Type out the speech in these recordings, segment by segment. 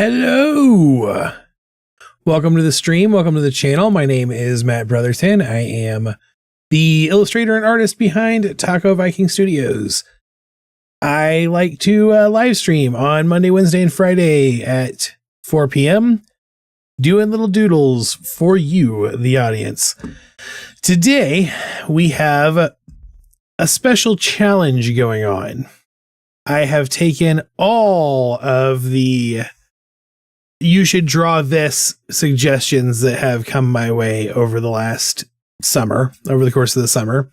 Hello. Welcome to the stream. Welcome to the channel. My name is Matt Brotherton. I am the illustrator and artist behind Taco Viking Studios. I like to live stream on Monday, Wednesday, and Friday at 4 p.m. doing little doodles for you, the audience. Today, we have a special challenge going on. I have taken all of the you should draw this suggestions that have come my way over the last summer, over the course of the summer,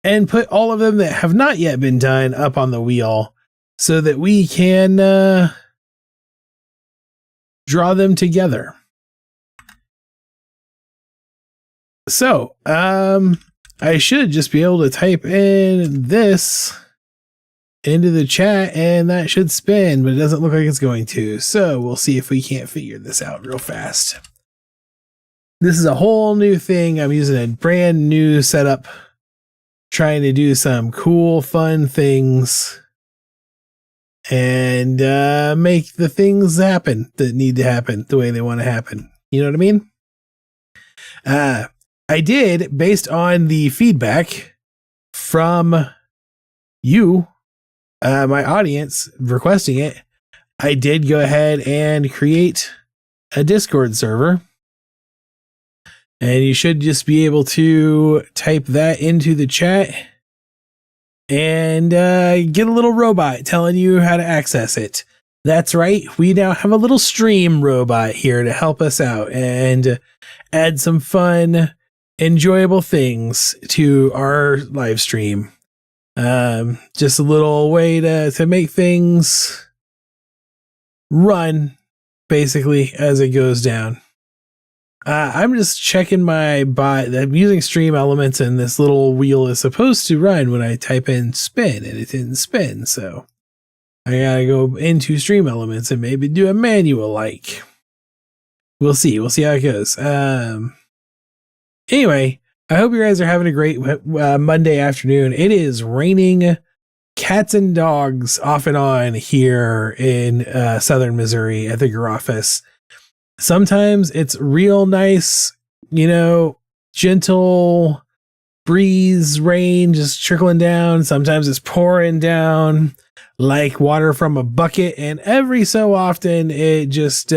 and put all of them that have not yet been done up on the wheel so that we can draw them together. So, I should just be able to type in this into the chat and that should spin, but it doesn't look like it's going to. So we'll see if we can't figure this out real fast. This is a whole new thing. I'm using a brand new setup, trying to do some cool, fun things and make the things happen that need to happen the way they want to happen. You know what I mean? I did, based on the feedback from you, my audience requesting it, I did go ahead and create a Discord server. And you should just be able to type that into the chat and get a little robot telling you how to access it. That's right. We now have a little stream robot here to help us out and add some fun, enjoyable things to our live stream. Just a little way to make things run basically as it goes down. I'm just checking my bot. I'm using Stream Elements and this little wheel is supposed to run when I type in spin and it didn't spin. So I gotta go into Stream Elements and maybe do a manual like. We'll see. We'll see how it goes. Anyway, I hope you guys are having a great Monday afternoon. It is raining cats and dogs off and on here in southern Missouri at the Gr office. Sometimes it's real nice, gentle breeze, rain just trickling down. Sometimes it's pouring down like water from a bucket. And every so often it just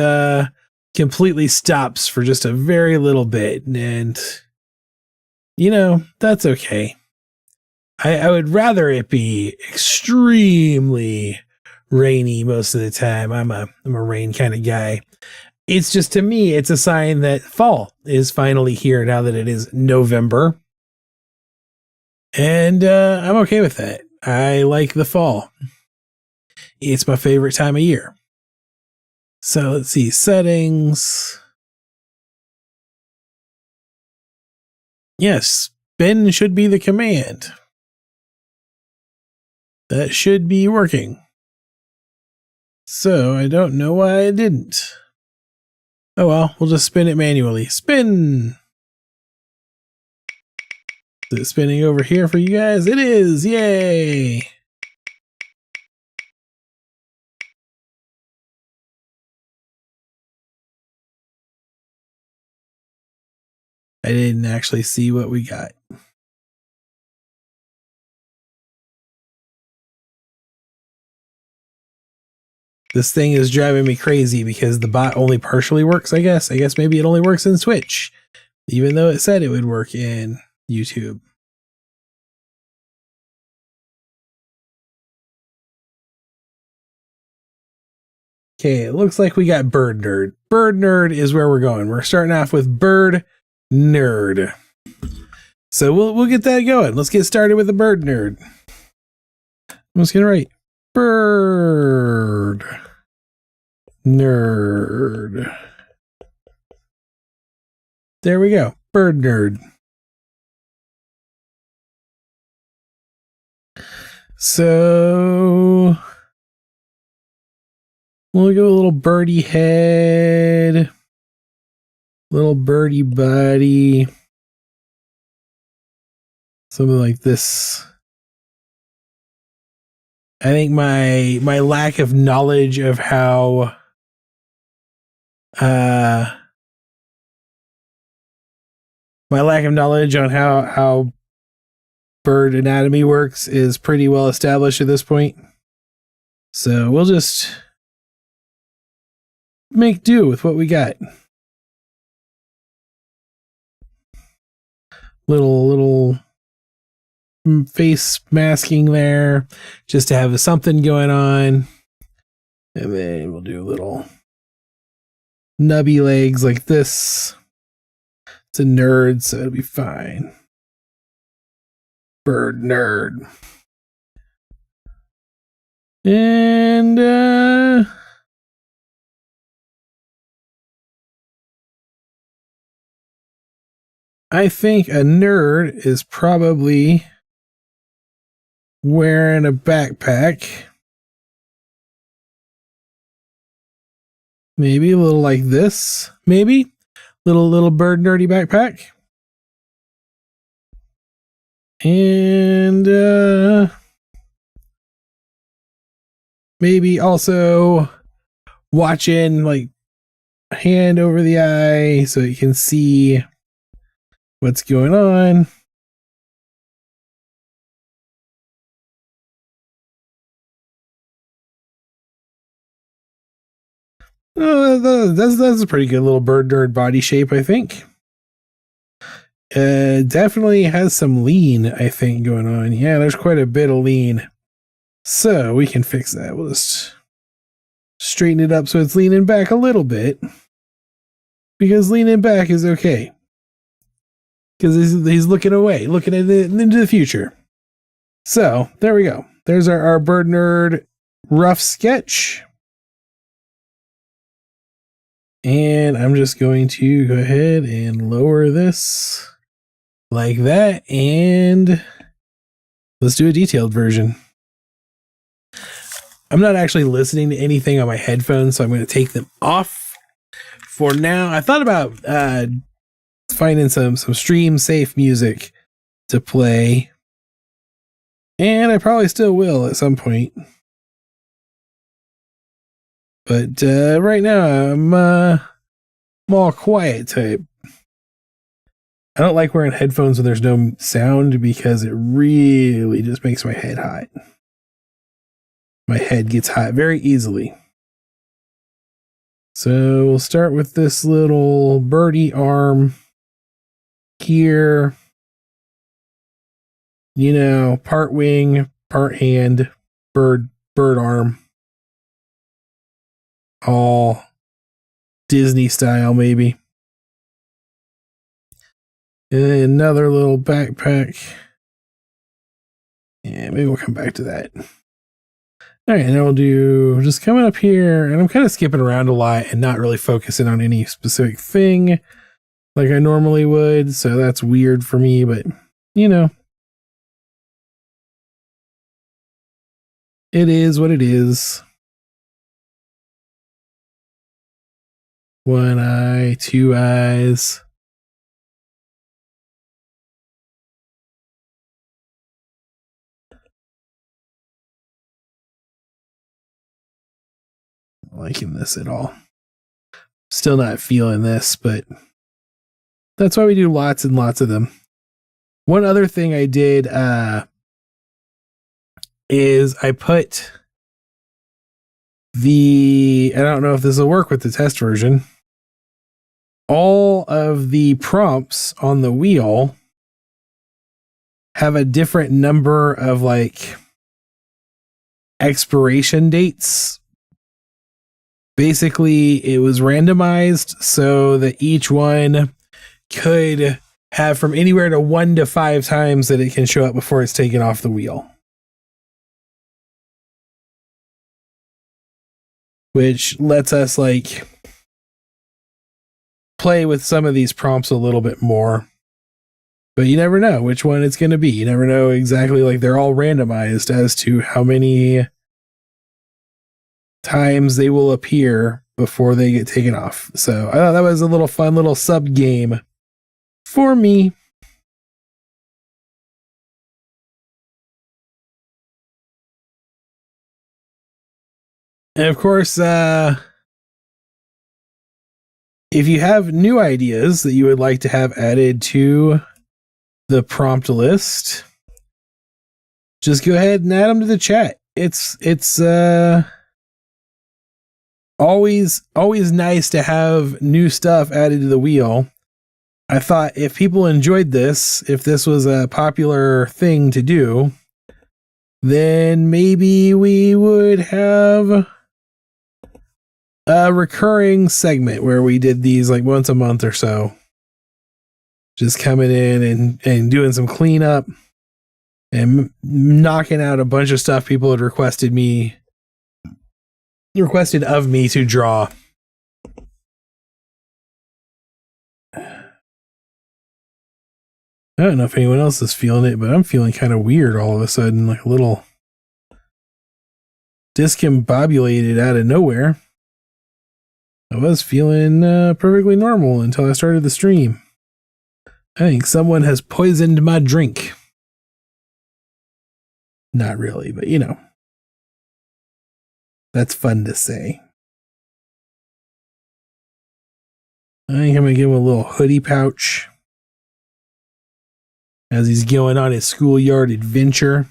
completely stops for just a very little bit. And that's okay. I would rather it be extremely rainy most of the time. I'm a rain kind of guy. It's just, to me, it's a sign that fall is finally here now that it is November. And I'm okay with that. I like the fall. It's my favorite time of year. So let's see, settings. Yes, spin should be the command. That should be working. So I don't know why I didn't. Oh well, we'll just spin it manually. Spin! Is it spinning over here for you guys? It is! Yay! I didn't actually see what we got. This thing is driving me crazy because the bot only partially works, I guess. I guess maybe it only works in Twitch, even though it said it would work in YouTube. Okay, it looks like we got Bird Nerd. Bird Nerd is where we're going. We're starting off with Bird Nerd. So we'll get that going. Let's get started with the Bird Nerd. I'm just gonna write Bird Nerd. There we go. Bird Nerd. So we'll go a little birdie head, little birdie body, something like this. I think my lack of knowledge of how my lack of knowledge on how bird anatomy works is pretty well established at this point. So we'll just make do with what we got. Little face masking there just to have something going on. And then we'll do little nubby legs like this. It's a nerd, so it'll be fine. Bird nerd. And I think a nerd is probably wearing a backpack. Maybe a little like this. Maybe little bird nerdy backpack. And maybe also watching like hand over the eye so you can see what's going on. That's a pretty good little bird nerd body shape, I think. Definitely has some lean, I think, going on. Yeah, there's quite a bit of lean. So we can fix that. We'll just straighten it up so it's leaning back a little bit. Because leaning back is okay. Because he's looking away, looking into the future. So there we go. There's our bird nerd rough sketch. And I'm just going to go ahead and lower this like that. And let's do a detailed version. I'm not actually listening to anything on my headphones, so I'm going to take them off for now. I thought about finding some stream safe music to play. And I probably still will at some point. But right now, I'm all quiet type. I don't like wearing headphones when there's no sound because it really just makes my head hot. My head gets hot very easily. So we'll start with this little birdie arm here. You know, part wing, part hand, bird arm. All Disney style, maybe. And another little backpack. Yeah, maybe we'll come back to that. All right, and then we'll do just coming up here, and I'm kind of skipping around a lot and not really focusing on any specific thing like I normally would, so that's weird for me, but you know, it is what it is. One eye, two eyes. Not liking this at all. Still not feeling this, but that's why we do lots and lots of them. One other thing I did is I put I don't know if this will work with the test version. All of the prompts on the wheel have a different number of like expiration dates. Basically, it was randomized so that each one could have from anywhere to 1 to 5 times that it can show up before it's taken off the wheel. Which lets us like play with some of these prompts a little bit more. But you never know which one it's going to be. You never know exactly, like they're all randomized as to how many times they will appear before they get taken off. So I thought that was a little fun little sub game for me. And of course, if you have new ideas that you would like to have added to the prompt list, just go ahead and add them to the chat. It's always nice to have new stuff added to the wheel. I thought if people enjoyed this, if this was a popular thing to do, then maybe we would have a recurring segment where we did these like once a month or so. Just coming in and doing some cleanup and knocking out a bunch of stuff people had requested of me to draw. I don't know if anyone else is feeling it, but I'm feeling kind of weird all of a sudden, like a little discombobulated out of nowhere. I was feeling perfectly normal until I started the stream. I think someone has poisoned my drink. Not really, but you know. That's fun to say. I think I'm going to give him a little hoodie pouch as he's going on his schoolyard adventure.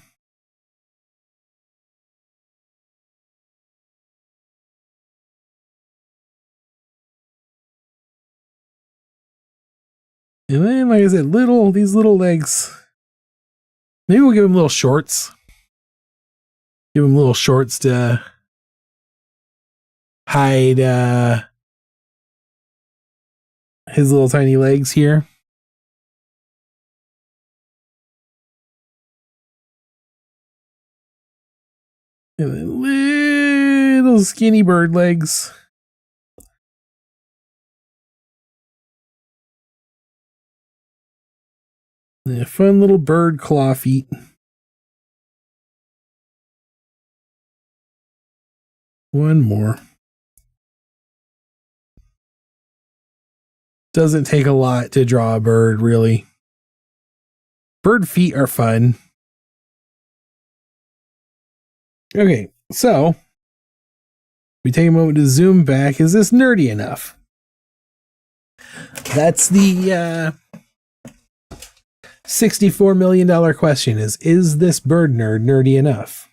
And then, like I said, these little legs. Maybe we'll give him little shorts. Give him little shorts to hide his little tiny legs here. And then little skinny bird legs. And fun little bird claw feet. One more. Doesn't take a lot to draw a bird, really. Bird feet are fun. Okay, so we take a moment to zoom back. Is this nerdy enough? That's the $64 million question is this bird nerd nerdy enough?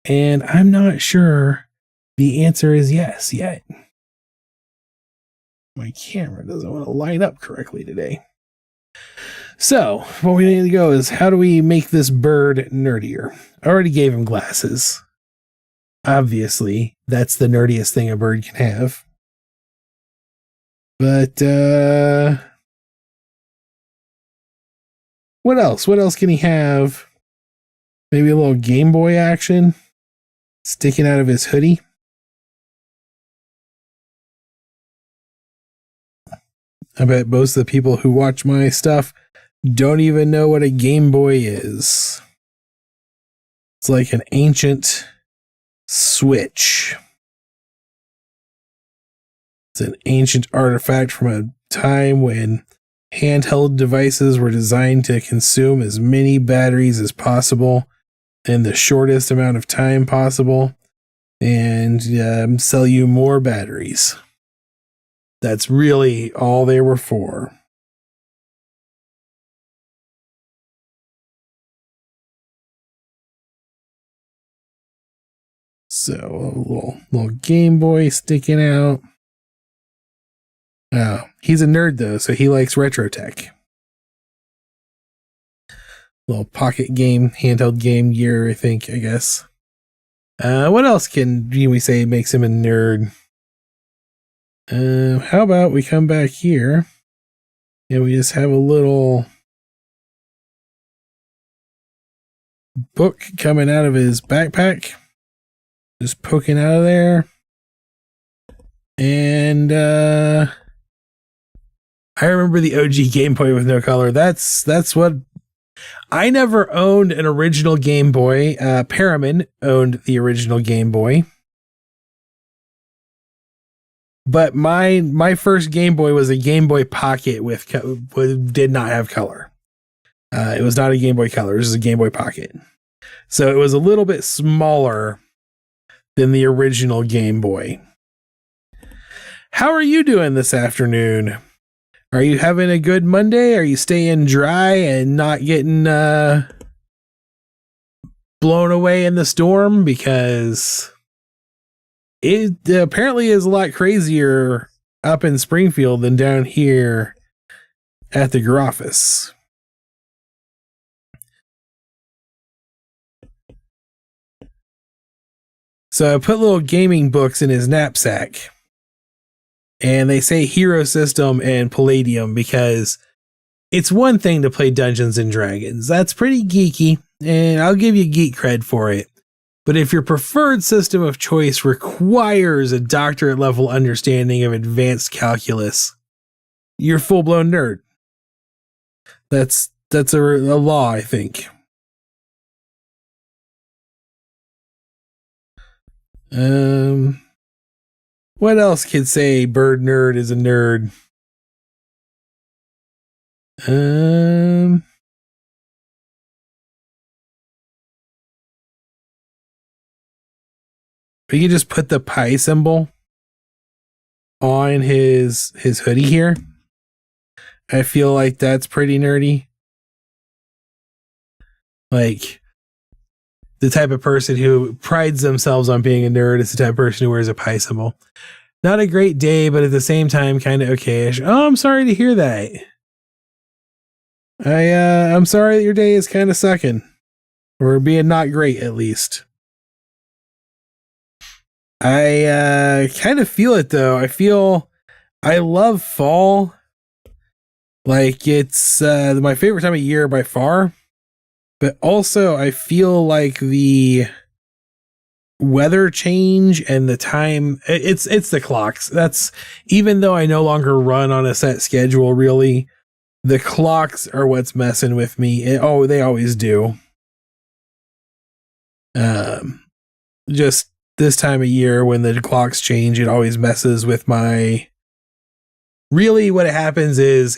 And I'm not sure the answer is yes yet. My camera doesn't want to line up correctly today. So what we need to go is, how do we make this bird nerdier? I already gave him glasses. Obviously, that's the nerdiest thing a bird can have. But what else? What else can he have? Maybe a little Game Boy action sticking out of his hoodie. I bet most of the people who watch my stuff don't even know what a Game Boy is. It's like an ancient Switch. It's an ancient artifact from a time when handheld devices were designed to consume as many batteries as possible in the shortest amount of time possible and sell you more batteries. That's really all they were for. So a little Game Boy sticking out. Oh, he's a nerd though, so he likes retro tech. Little pocket game, handheld game gear, I guess. What else can we say makes him a nerd? How about we come back here and we just have a little book coming out of his backpack, just poking out of there. And I remember the OG Game Boy with no color. That's what I never owned an original Game Boy. Paramin owned the original Game Boy. But my first Game Boy was a Game Boy Pocket did not have color. It was not a Game Boy Color. It was a Game Boy Pocket. So it was a little bit smaller than the original Game Boy. How are you doing this afternoon? Are you having a good Monday? Are you staying dry and not getting blown away in the storm? Because it apparently is a lot crazier up in Springfield than down here at the Garoffice. So I put little gaming books in his knapsack. And they say Hero System and Palladium because it's one thing to play Dungeons and Dragons. That's pretty geeky, and I'll give you geek cred for it. But if your preferred system of choice requires a doctorate level understanding of advanced calculus, you're full-blown nerd. That's a law, I think. What else could say bird nerd is a nerd? We could just put the pi symbol on his hoodie here. I feel like that's pretty nerdy. Like, the type of person who prides themselves on being a nerd is the type of person who wears a pi symbol. Not a great day, but at the same time, kind of okayish. Oh, I'm sorry to hear that. I'm sorry that your day is kind of sucking. Or being not great, at least. I kind of feel it, though. I love fall. Like, it's my favorite time of year by far. But also, I feel like the weather change and the time, it's the clocks. That's, even though I no longer run on a set schedule, really, the clocks are what's messing with me. They always do. Just this time of year when the clocks change, it always messes with my, really what happens is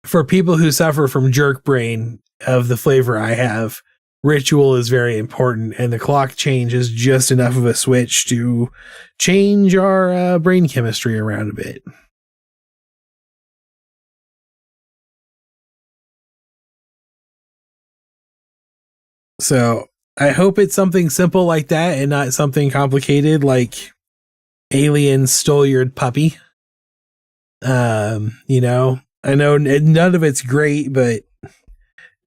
for people who suffer from jerk brain of the flavor I have, ritual is very important, and the clock change is just enough of a switch to change our brain chemistry around a bit. So I hope it's something simple like that and not something complicated like aliens stole your puppy. I know none of it's great, but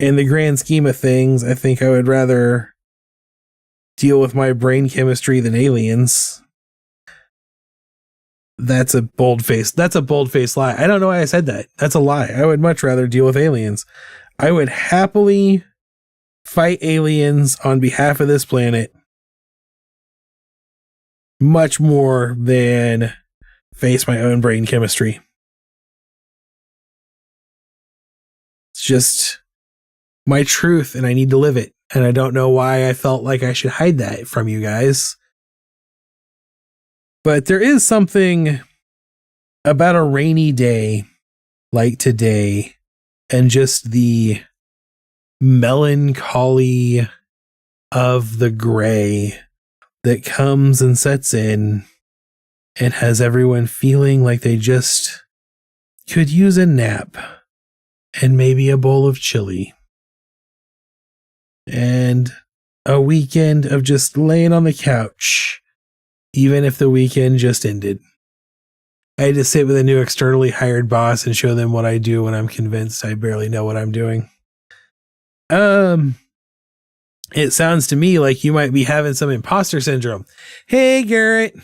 in the grand scheme of things, I think I would rather deal with my brain chemistry than aliens. That's a bold-faced lie. I don't know why I said that. That's a lie. I would much rather deal with aliens. I would happily fight aliens on behalf of this planet much more than face my own brain chemistry. It's just my truth, and I need to live it. And I don't know why I felt like I should hide that from you guys. But there is something about a rainy day like today and just the melancholy of the gray that comes and sets in and has everyone feeling like they just could use a nap and maybe a bowl of chili and a weekend of just laying on the couch, even if the weekend just ended. I had to sit with a new externally hired boss and show them what I do when I'm convinced I barely know what I'm doing. It sounds to me like you might be having some imposter syndrome. Hey, Garrett.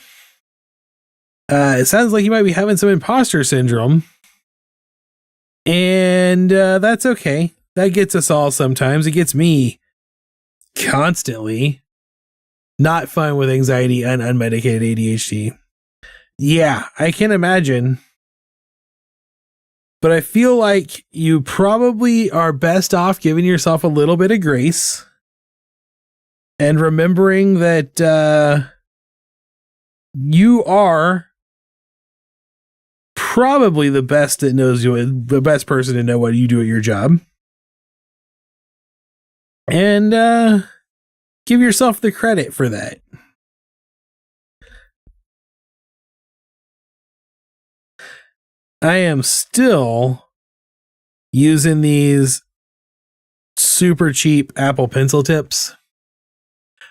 It sounds like you might be having some imposter syndrome. And that's okay. That gets us all sometimes. It gets me constantly. Not fun with anxiety and unmedicated ADHD. Yeah, I can imagine. But I feel like you probably are best off giving yourself a little bit of grace and remembering that you are probably the best that knows you, the best person to know what you do at your job. And give yourself the credit for that. I am still using these super cheap Apple Pencil tips.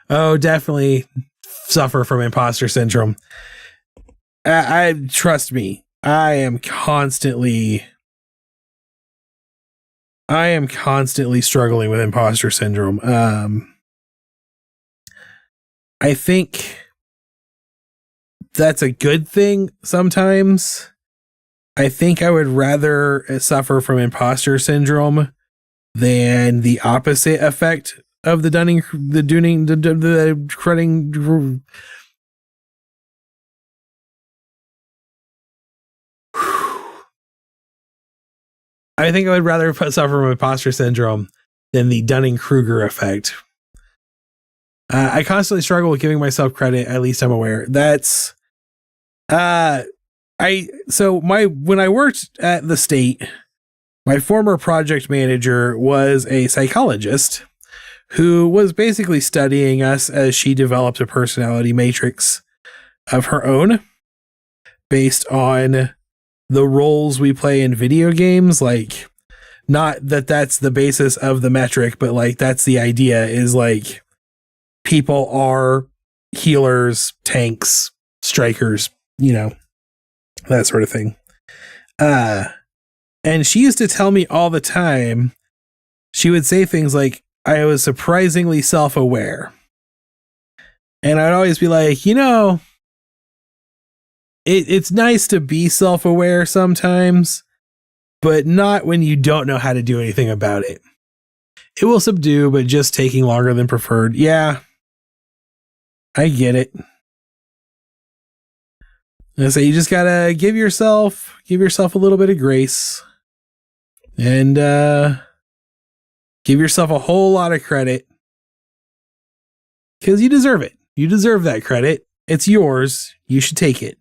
Oh, definitely suffer from imposter syndrome. I trust me, I am constantly struggling with imposter syndrome. I think that's a good thing sometimes. I think I would rather suffer from imposter syndrome than the opposite effect of the cruding. I think I would rather suffer from imposter syndrome than the Dunning-Kruger effect. I constantly struggle with giving myself credit. At least I'm aware. That's when I worked at the state, my former project manager was a psychologist who was basically studying us as she developed a personality matrix of her own based on the roles we play in video games. Like, not that that's the basis of the metric, but like that's the idea, is like people are healers, tanks, strikers, that sort of thing. And she used to tell me all the time, she would say things like, I was surprisingly self-aware. And I'd always be like, it's nice to be self-aware sometimes, but not when you don't know how to do anything about it. It will subdue, but just taking longer than preferred. Yeah, I get it. And so you just gotta give yourself a little bit of grace, and give yourself a whole lot of credit, because you deserve it. You deserve that credit. It's yours. You should take it.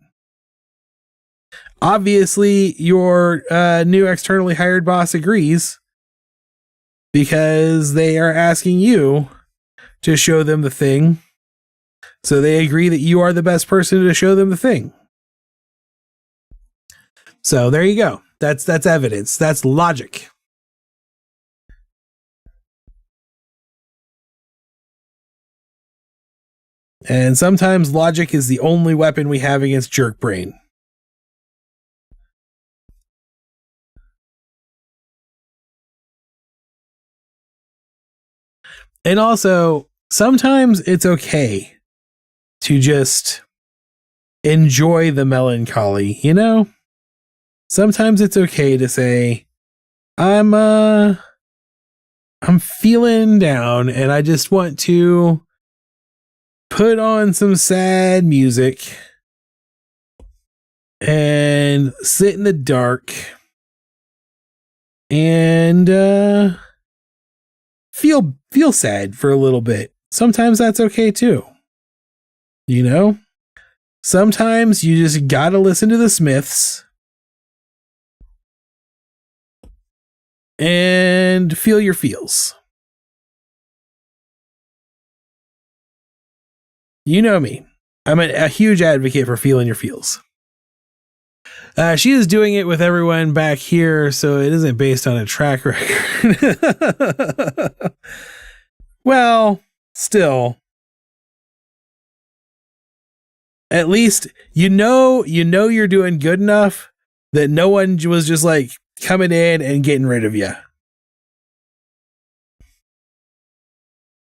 Obviously, your new externally hired boss agrees, because they are asking you to show them the thing. So they agree that you are the best person to show them the thing. So there you go. That's evidence. That's logic. And sometimes logic is the only weapon we have against jerk brain. And also, sometimes it's okay to just enjoy the melancholy, Sometimes it's okay to say, I'm feeling down and I just want to put on some sad music and sit in the dark and feel sad for a little bit. Sometimes that's okay too. Sometimes you just gotta listen to the Smiths and feel your feels. You know me. I'm a huge advocate for feeling your feels. She is doing it with everyone back here, so it isn't based on a track record. Well, still. At least you're doing good enough that no one was just like coming in and getting rid of you.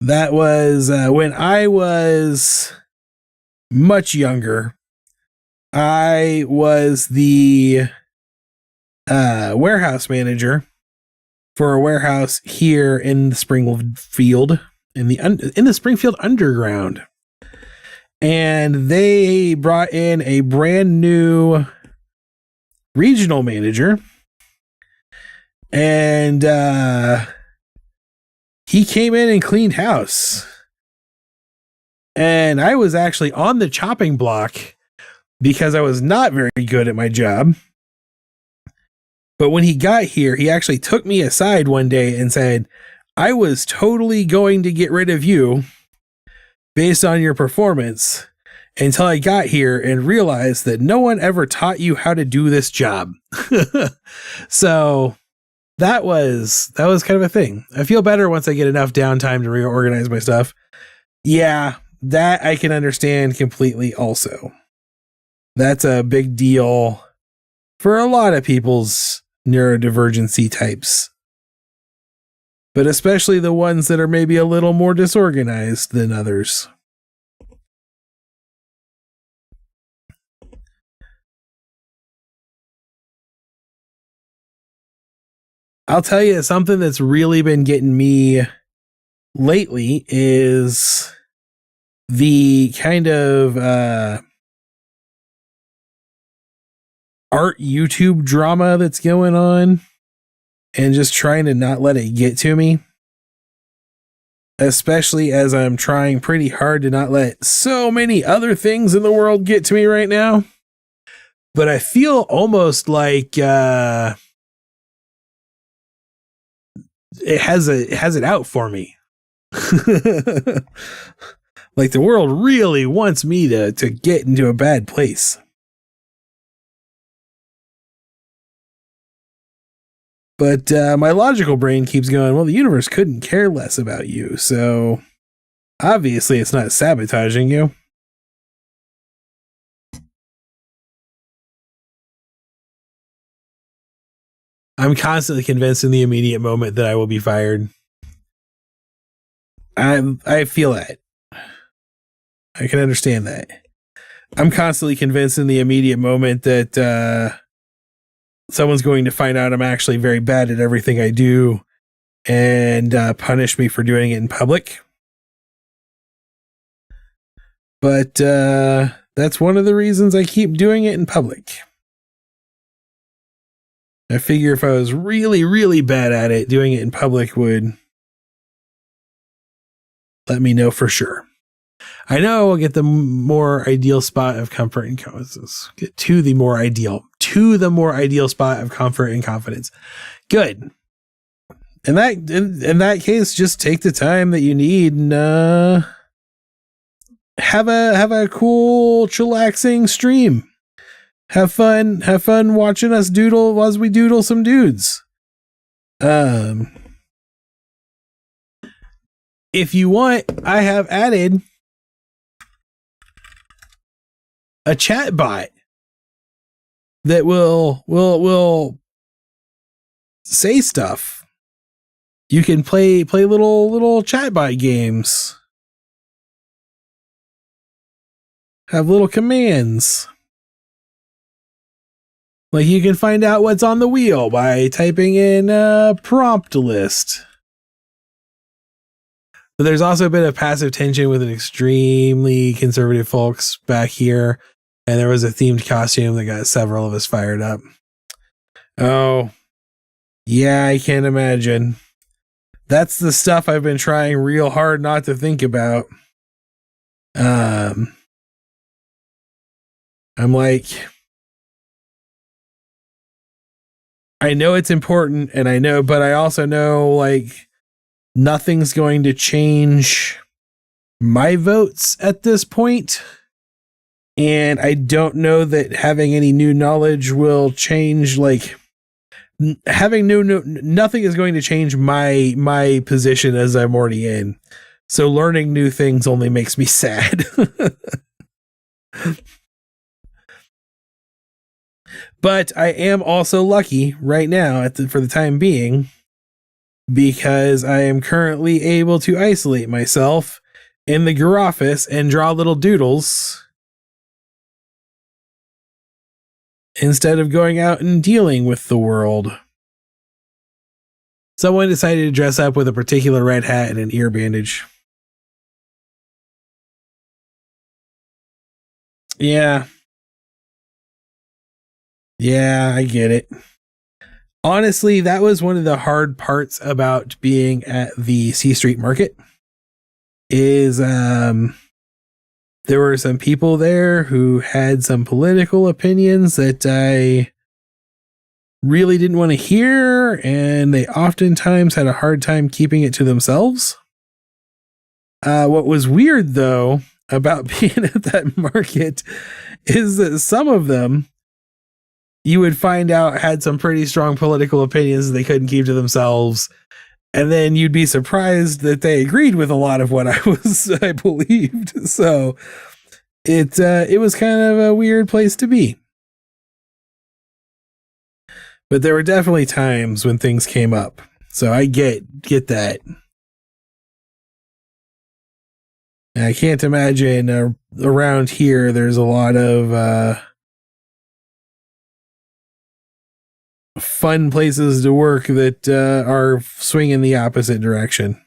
That was when I was much younger. I was the warehouse manager for a warehouse here in the Springfield, in the Springfield Underground. And they brought in a brand new regional manager. And he came in and cleaned house. And I was actually on the chopping block because I was not very good at my job. But when he got here, he actually took me aside one day and said, I was totally going to get rid of you based on your performance. until I got here and realized that no one ever taught you how to do this job. So that was kind of a thing. I feel better once I get enough downtime to reorganize my stuff. Yeah, that I can understand completely also. That's a big deal for a lot of people's neurodivergency types. But especially the ones that are maybe a little more disorganized than others. I'll tell you something that's really been getting me lately is the kind of art YouTube drama that's going on and just trying to not let it get to me. Especially as I'm trying pretty hard to not let so many other things in the world get to me right now. But I feel almost like it has it out for me. Like the world really wants me to get into a bad place. But my logical brain keeps going, well, the universe couldn't care less about you, so obviously it's not sabotaging you. I'm constantly convinced in the immediate moment that I will be fired. I feel that. I can understand that. I'm constantly convinced in the immediate moment that someone's going to find out I'm actually very bad at everything I do and punish me for doing it in public. But that's one of the reasons I keep doing it in public. I figure if I was really, really bad at it, doing it in public would let me know for sure. I know I'll get the more ideal spot of comfort and confidence. Get to the more ideal spot of comfort and confidence. Good. In that case, just take the time that you need and have a cool, chillaxing stream. Have fun watching us doodle as we doodle some dudes. If you want, I have added a chat bot that will say stuff. You can play little chat bot games. Have little commands. Like you can find out what's on the wheel by typing in a prompt list. But there's also a bit of passive tension with an extremely conservative folks back here. And there was a themed costume that got several of us fired up. Oh, yeah, I can't imagine. That's the stuff I've been trying real hard not to think about. I'm like, I know it's important and I know, but I also know like nothing's going to change my votes at this point. And I don't know that having any new knowledge will change, like having nothing is going to change my position as I'm already in. So learning new things only makes me sad. But I am also lucky right now for the time being because I am currently able to isolate myself in the Garoffice and draw little doodles instead of going out and dealing with the world. Someone decided to dress up with a particular red hat and an ear bandage. Yeah. Yeah, I get it. Honestly, that was one of the hard parts about being at the C Street Market is there were some people there who had some political opinions that I really didn't want to hear, and they oftentimes had a hard time keeping it to themselves. What was weird, though, about being at that market is that some of them you would find out had some pretty strong political opinions that they couldn't keep to themselves. And then you'd be surprised that they agreed with a lot of what I believed. So it was kind of a weird place to be. But there were definitely times when things came up. So I get that. And I can't imagine around here there's a lot of fun places to work that are swinging the opposite direction.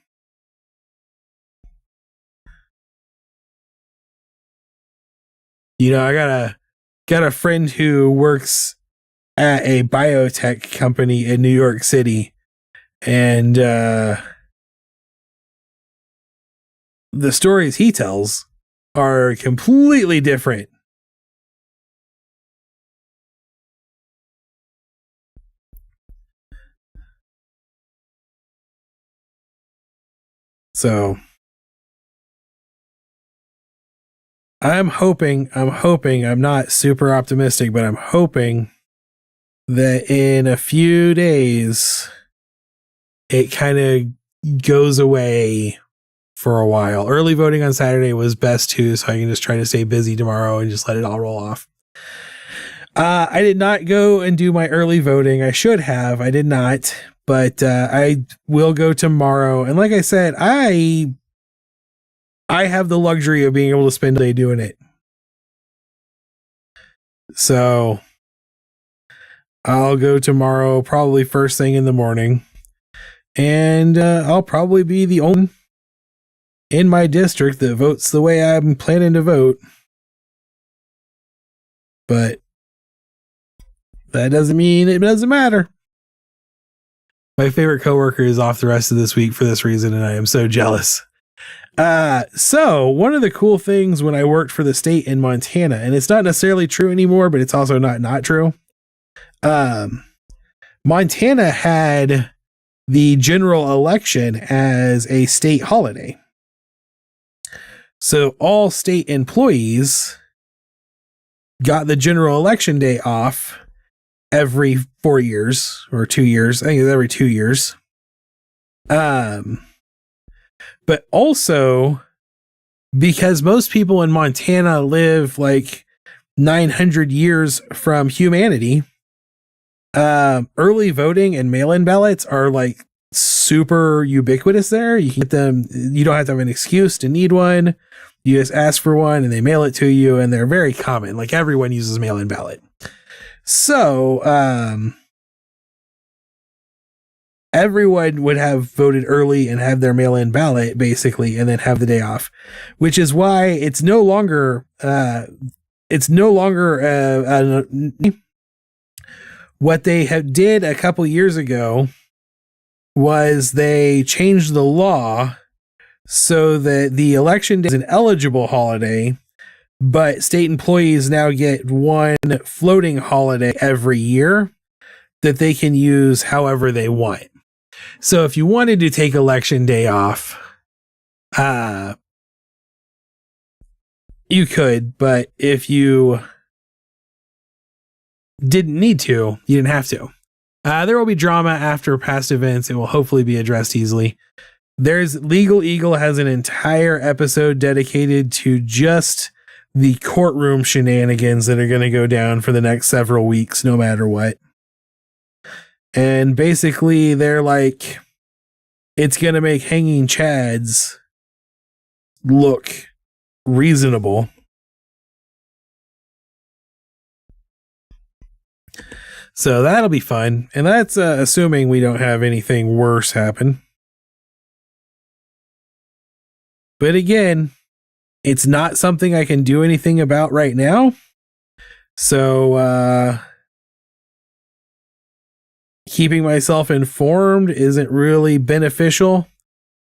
You know, I got a friend who works at a biotech company in New York City, and the stories he tells are completely different. So I'm hoping, I'm not super optimistic, but I'm hoping that in a few days it kind of goes away for a while. Early voting on Saturday was best too, so I can just try to stay busy tomorrow and just let it all roll off. I did not go and do my early voting. I should have. I did not. But I will go tomorrow. And like I said, I have the luxury of being able to spend a day doing it. So I'll go tomorrow, probably first thing in the morning. And I'll probably be the only in my district that votes the way I'm planning to vote. But that doesn't mean it doesn't matter. My favorite coworker is off the rest of this week for this reason, and I am so jealous. So one of the cool things when I worked for the state in Montana, and it's not necessarily true anymore, but it's also not true. Montana had the general election as a state holiday. So all state employees got the general election day off every 4 years or 2 years. I think it's every 2 years. But also because most people in Montana live like 900 years from humanity, early voting and mail-in ballots are like super ubiquitous there. You can get them. You don't have to have an excuse to need one. You just ask for one and they mail it to you, and they're very common. Like everyone uses mail-in ballot. So, everyone would have voted early and have their mail-in ballot basically, and then have the day off, which is why it's no longer, what they did a couple years ago was they changed the law so that the election day is an eligible holiday, but state employees now get one floating holiday every year that they can use however they want. So if you wanted to take election day off, you could, but if you didn't need to, you didn't have to. There will be drama after past events. It will hopefully be addressed easily. Legal Eagle has an entire episode dedicated to just the courtroom shenanigans that are going to go down for the next several weeks, no matter what. And basically, they're like, it's going to make hanging chads look reasonable. So that'll be fun. And that's assuming we don't have anything worse happen. But again, it's not something I can do anything about right now. So, keeping myself informed isn't really beneficial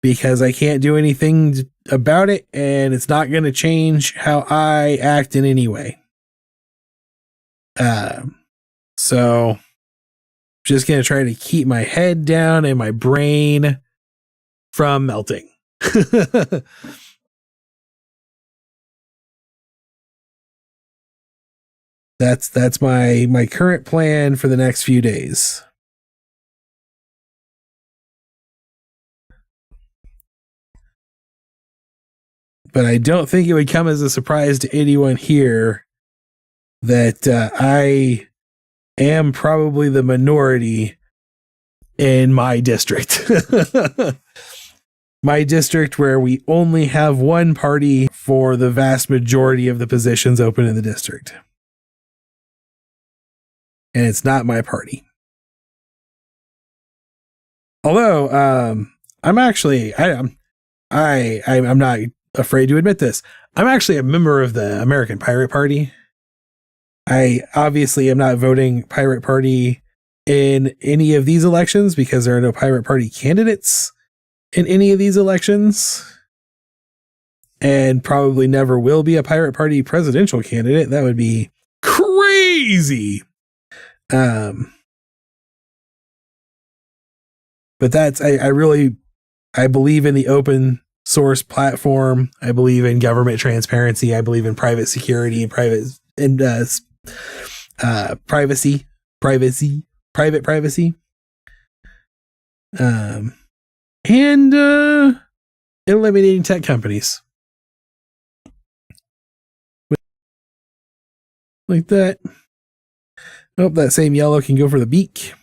because I can't do anything about it, and it's not going to change how I act in any way. So just going to try to keep my head down and my brain from melting. That's my current plan for the next few days. But I don't think it would come as a surprise to anyone here that I am probably the minority in my district. My district, where we only have one party for the vast majority of the positions open in the district. And it's not my party. Although I'm actually I'm not afraid to admit this. I'm actually a member of the American Pirate Party. I obviously am not voting Pirate Party in any of these elections because there are no Pirate Party candidates in any of these elections, and probably never will be a Pirate Party presidential candidate. That would be crazy. But that's, I believe in the open source platform. I believe in government transparency. I believe in private security, private privacy. And eliminating tech companies. Like that. I hope that same yellow can go for the beak.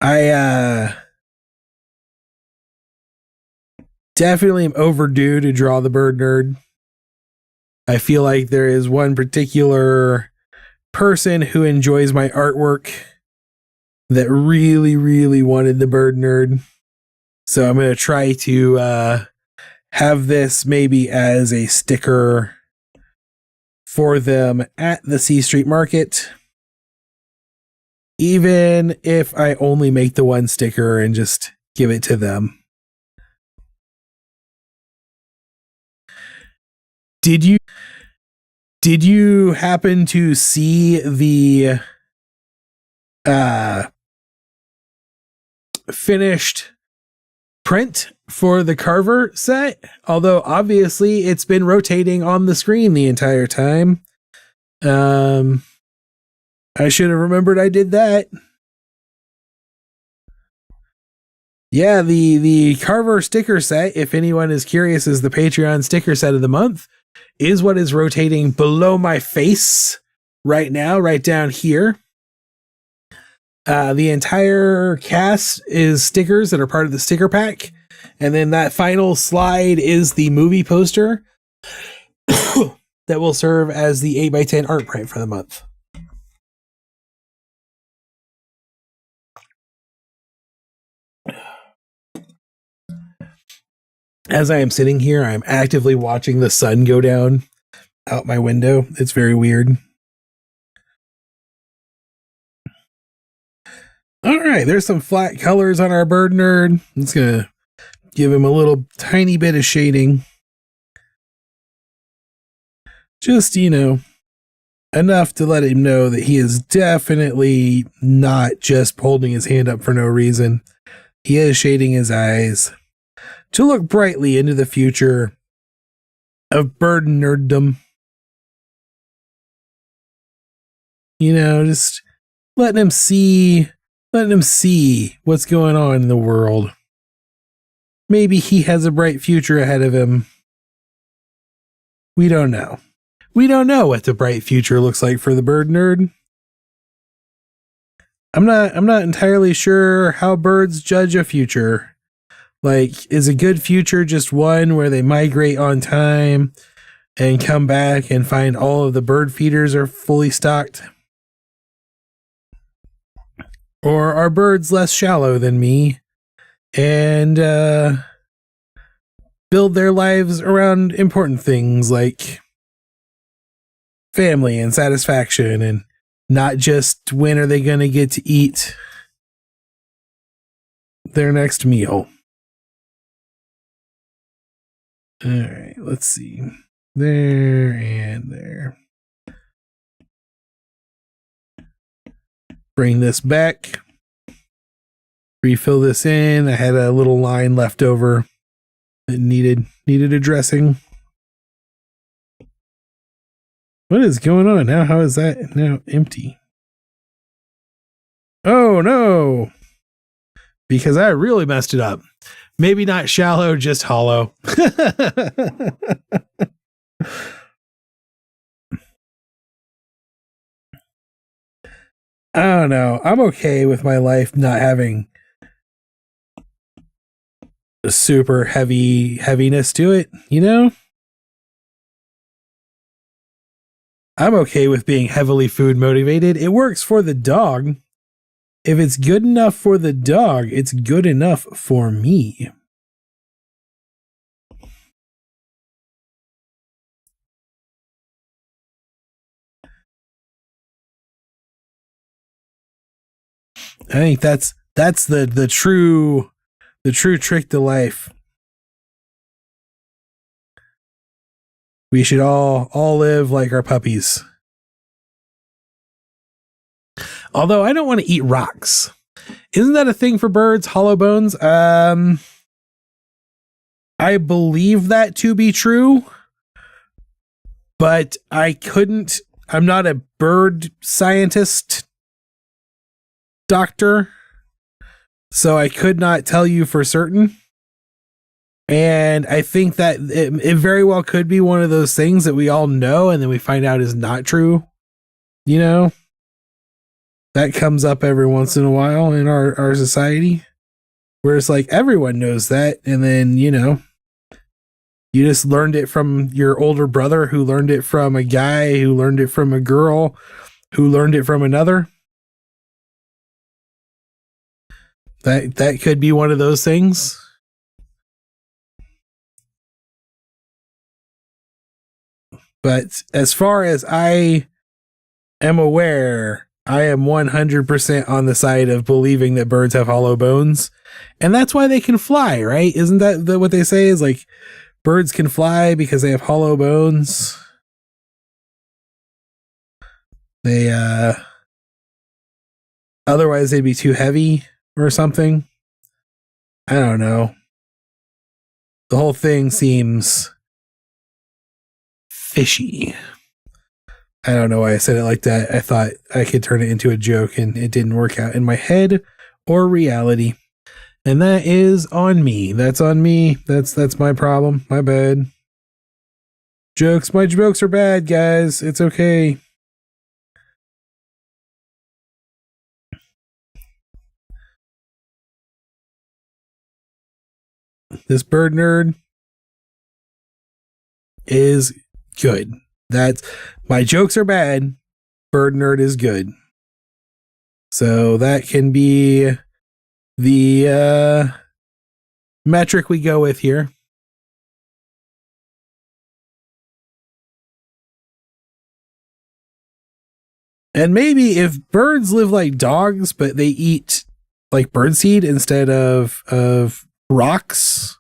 I definitely am overdue to draw the bird nerd. I feel like there is one particular person who enjoys my artwork that really, really wanted the bird nerd. So I'm going to try to have this maybe as a sticker for them at the C Street Market. Even if I only make the one sticker and just give it to them. Did you happen to see the finished print for the Carver set? Although obviously it's been rotating on the screen the entire time. I should have remembered I did that. Yeah, the Carver sticker set, if anyone is curious, is the Patreon sticker set of the month, is what is rotating below my face right now, right down here. The entire cast is stickers that are part of the sticker pack. And then that final slide is the movie poster that will serve as the 8x10 art print for the month. As I am sitting here, I'm actively watching the sun go down out my window. It's very weird. All right, there's some flat colors on our bird nerd. It's going to give him a little tiny bit of shading. Just, enough to let him know that he is definitely not just holding his hand up for no reason. He is shading his eyes to look brightly into the future of bird nerddom. Just letting him see what's going on in the world. Maybe he has a bright future ahead of him. We don't know. We don't know what the bright future looks like for the bird nerd. I'm not entirely sure how birds judge a future. Like, is a good future just one where they migrate on time and come back and find all of the bird feeders are fully stocked? Or are birds less shallow than me and build their lives around important things like family and satisfaction, and not just when are they going to get to eat their next meal? All right, let's see. There and there. Bring this back. refill this in. I had a little line left over that needed addressing. What is going on now? How is that now empty? Oh no! Because I really messed it up. Maybe not shallow, just hollow. I don't know. I'm okay with my life not having a super heaviness to it, you know? I'm okay with being heavily food motivated. It works for the dog. If it's good enough for the dog, it's good enough for me. I think that's the true trick to life. We should all live like our puppies. Although I don't want to eat rocks. Isn't that a thing for birds, hollow bones? I believe that to be true, but I'm not a bird scientist doctor, so I could not tell you for certain. And I think that it very well could be one of those things that we all know and then we find out is not true. You know? That comes up every once in a while in our society. Where it's like everyone knows that, and then, you know, you just learned it from your older brother who learned it from a guy who learned it from a girl who learned it from another. That could be one of those things. But as far as I am aware, I am 100% on the side of believing that birds have hollow bones. And that's why they can fly, right? Isn't that what they say is like birds can fly because they have hollow bones? They, otherwise they'd be too heavy or something. I don't know. The whole thing seems fishy. I don't know why I said it like that. I thought I could turn it into a joke and it didn't work out in my head or reality. And that is on me. That's on me. That's my problem. My bad. My jokes are bad, guys. It's okay. This bird nerd is good. My jokes are bad. Bird nerd is good. So that can be the metric we go with here. And maybe if birds live like dogs, but they eat like birdseed instead of rocks,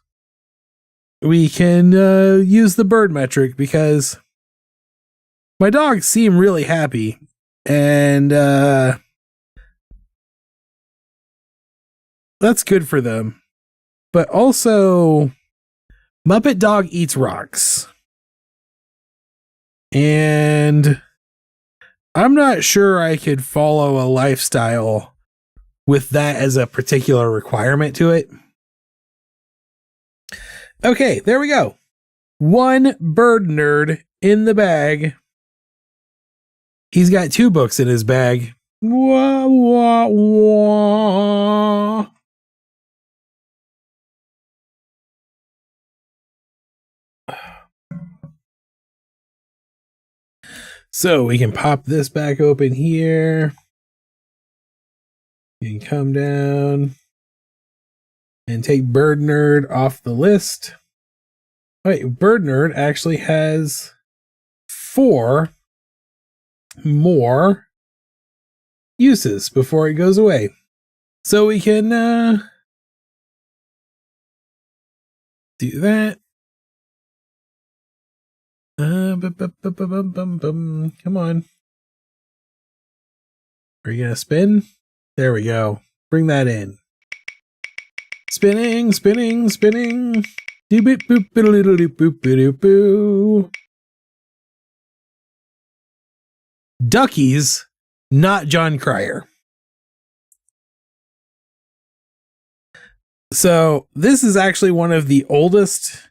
we can use the bird metric, because my dogs seem really happy, and that's good for them. But also, Muppet Dog eats rocks. And I'm not sure I could follow a lifestyle with that as a particular requirement to it. Okay, there we go. One bird nerd in the bag. He's got 2 books in his bag. Wah, wah, wah. So we can pop this back open here. You can come down and take Bird Nerd off the list. Wait, Bird Nerd actually has 4 more uses before it goes away. So we can do that. Come on. Are you gonna spin? There we go. Bring that in. spinning, spinning, spinning. Doop boop boop boop boop boop boop boop. Duckies, not John Cryer. So this is actually one of the oldest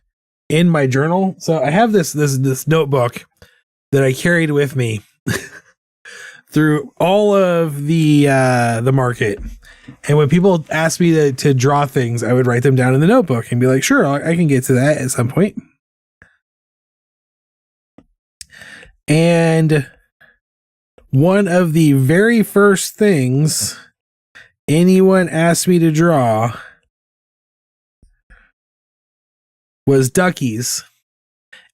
in my journal. So I have this notebook that I carried with me through all of the market. And when people asked me to draw things, I would write them down in the notebook and be like, sure, I can get to that at some point. And one of the very first things anyone asked me to draw was duckies.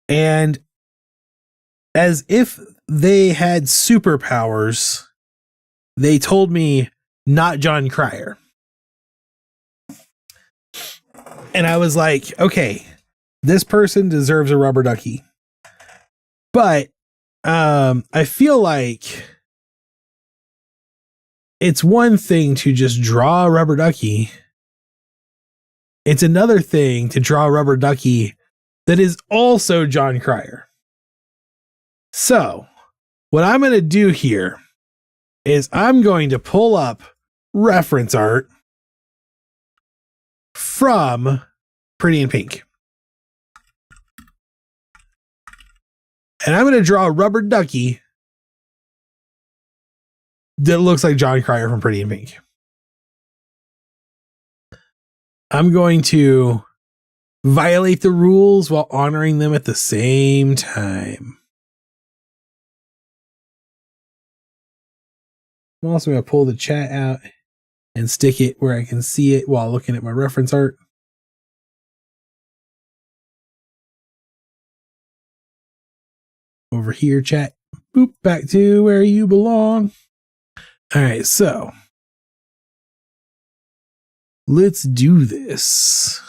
And as if they had superpowers, they told me not John Cryer. And I was like, okay, this person deserves a rubber ducky. But I feel like it's one thing to just draw a rubber ducky. It's another thing to draw a rubber ducky that is also John Cryer. So what I'm going to do here is I'm going to pull up reference art from Pretty in Pink. And I'm going to draw a rubber ducky that looks like John Cryer from Pretty in Pink. I'm going to violate the rules while honoring them at the same time. I'm also going to pull the chat out and stick it where I can see it while looking at my reference art. Over here, chat. Boop, back to where you belong. All right, so let's do this.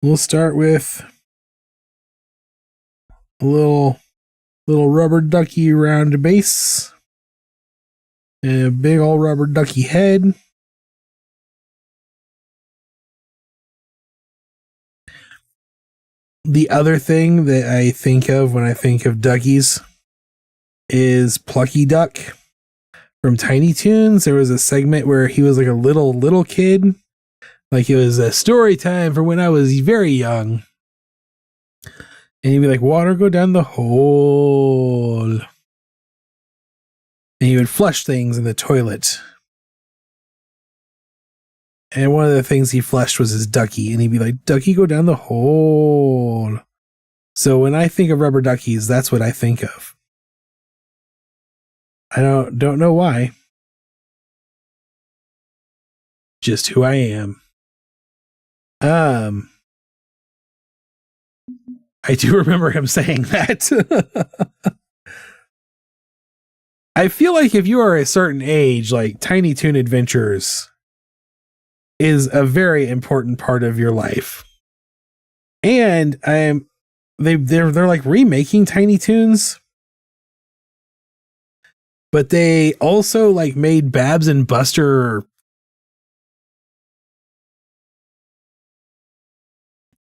We'll start with a little rubber ducky round base and a big old rubber ducky head. The other thing that I think of when I think of duckies is Plucky Duck from Tiny Toons. There was a segment where he was like a little kid. Like it was a story time for when I was very young. And he'd be like, water go down the hole. And he would flush things in the toilet. And one of the things he flushed was his ducky. And he'd be like, ducky go down the hole. So when I think of rubber duckies, that's what I think of. I don't know why. Just who I am. I do remember him saying that. I feel like if you are a certain age, like Tiny Toon Adventures is a very important part of your life. And they're like remaking Tiny Toons. But they also like made Babs and Buster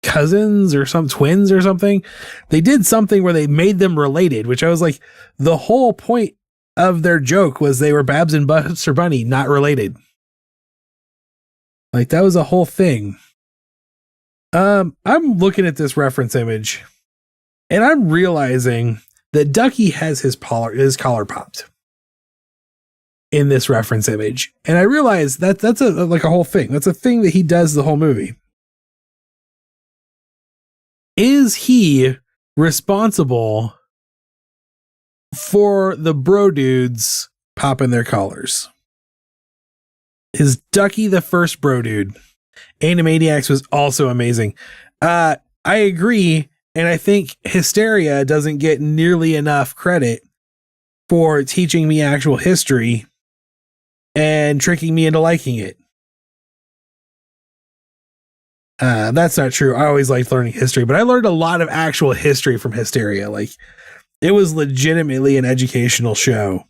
cousins or some twins or something. They did something where they made them related, which I was like, the whole point of their joke was they were Babs and Buster Bunny, not related. Like that was a whole thing. I'm looking at this reference image and I'm realizing that Ducky has his collar popped in this reference image. And I realize that's like a whole thing. That's a thing that he does the whole movie. Is he responsible for the bro dudes popping their collars? Is Ducky the first bro dude? Animaniacs was also amazing. I agree. And I think Hysteria doesn't get nearly enough credit for teaching me actual history and tricking me into liking it. That's not true. I always liked learning history, but I learned a lot of actual history from Hysteria. Like it was legitimately an educational show.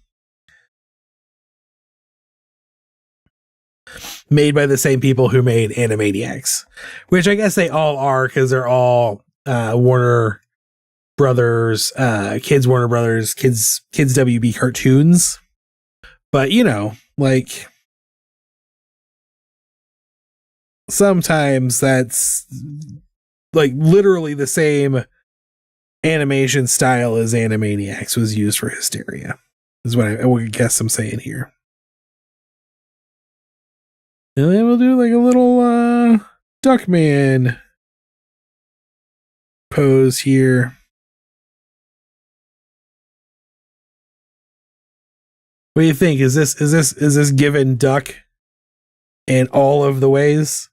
made by the same people who made Animaniacs, which I guess they all are because they're all Warner Brothers, Kids Warner Brothers, Kids WB cartoons. But, you know, like, sometimes that's like literally the same animation style as Animaniacs was used for Hysteria, is what I would guess I'm saying here. And then we'll do like a little Duckman pose here. What do you think? Is this given Duck in all of the ways?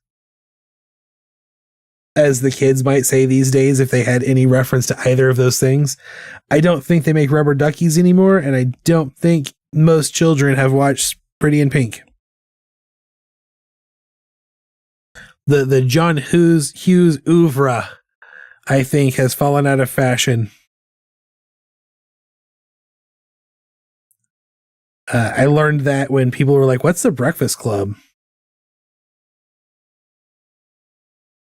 As the kids might say these days, if they had any reference to either of those things. I don't think they make rubber duckies anymore, and I don't think most children have watched Pretty in Pink. The John Hughes oeuvre, I think, has fallen out of fashion. I learned that when people were like, "What's the Breakfast Club?"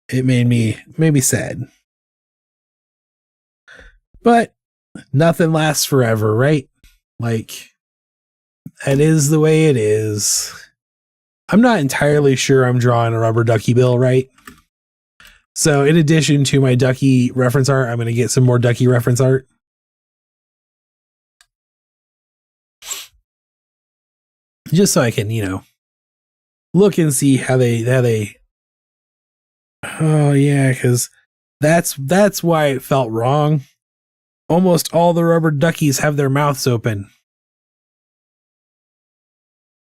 It made me sad. But nothing lasts forever, right? Like, that is the way it is. I'm not entirely sure I'm drawing a rubber ducky bill right. So in addition to my ducky reference art, I'm going to get some more ducky reference art. Just so I can, you know, look and see how they oh yeah, because that's why it felt wrong. Almost all the rubber duckies have their mouths open.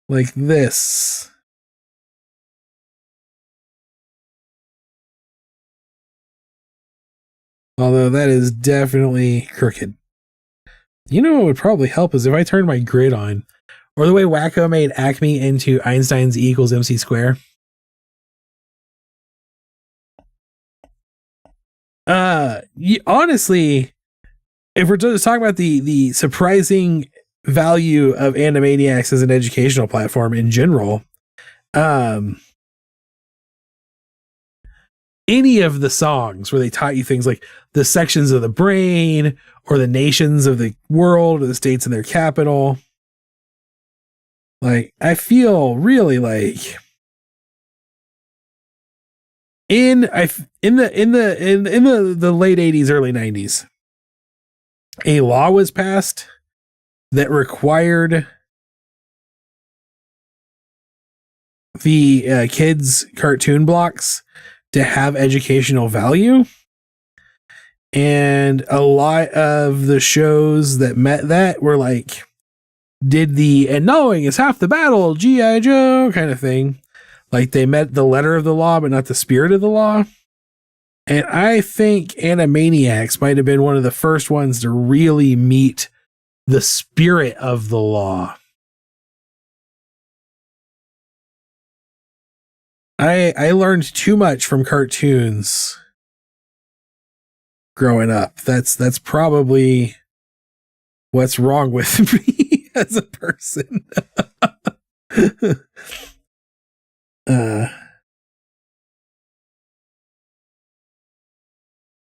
Like this. Although that is definitely crooked. You know what would probably help is if I turned my grid on. Or the way Wacko made Acme into Einstein's E equals MC square. Honestly, if we're just talking about the surprising value of Animaniacs as an educational platform in general, any of the songs where they taught you things like the sections of the brain or the nations of the world or the states in their capital, like, I feel really like in the late 80s, early 90s, a law was passed that required the kids' cartoon blocks to have educational value. And a lot of the shows that met that were like, did the "and knowing is half the battle" G.I. Joe kind of thing. Like, they met the letter of the law, but not the spirit of the law. And I think Animaniacs might have been one of the first ones to really meet the spirit of the law. I learned too much from cartoons growing up. That's probably what's wrong with me as a person. I'm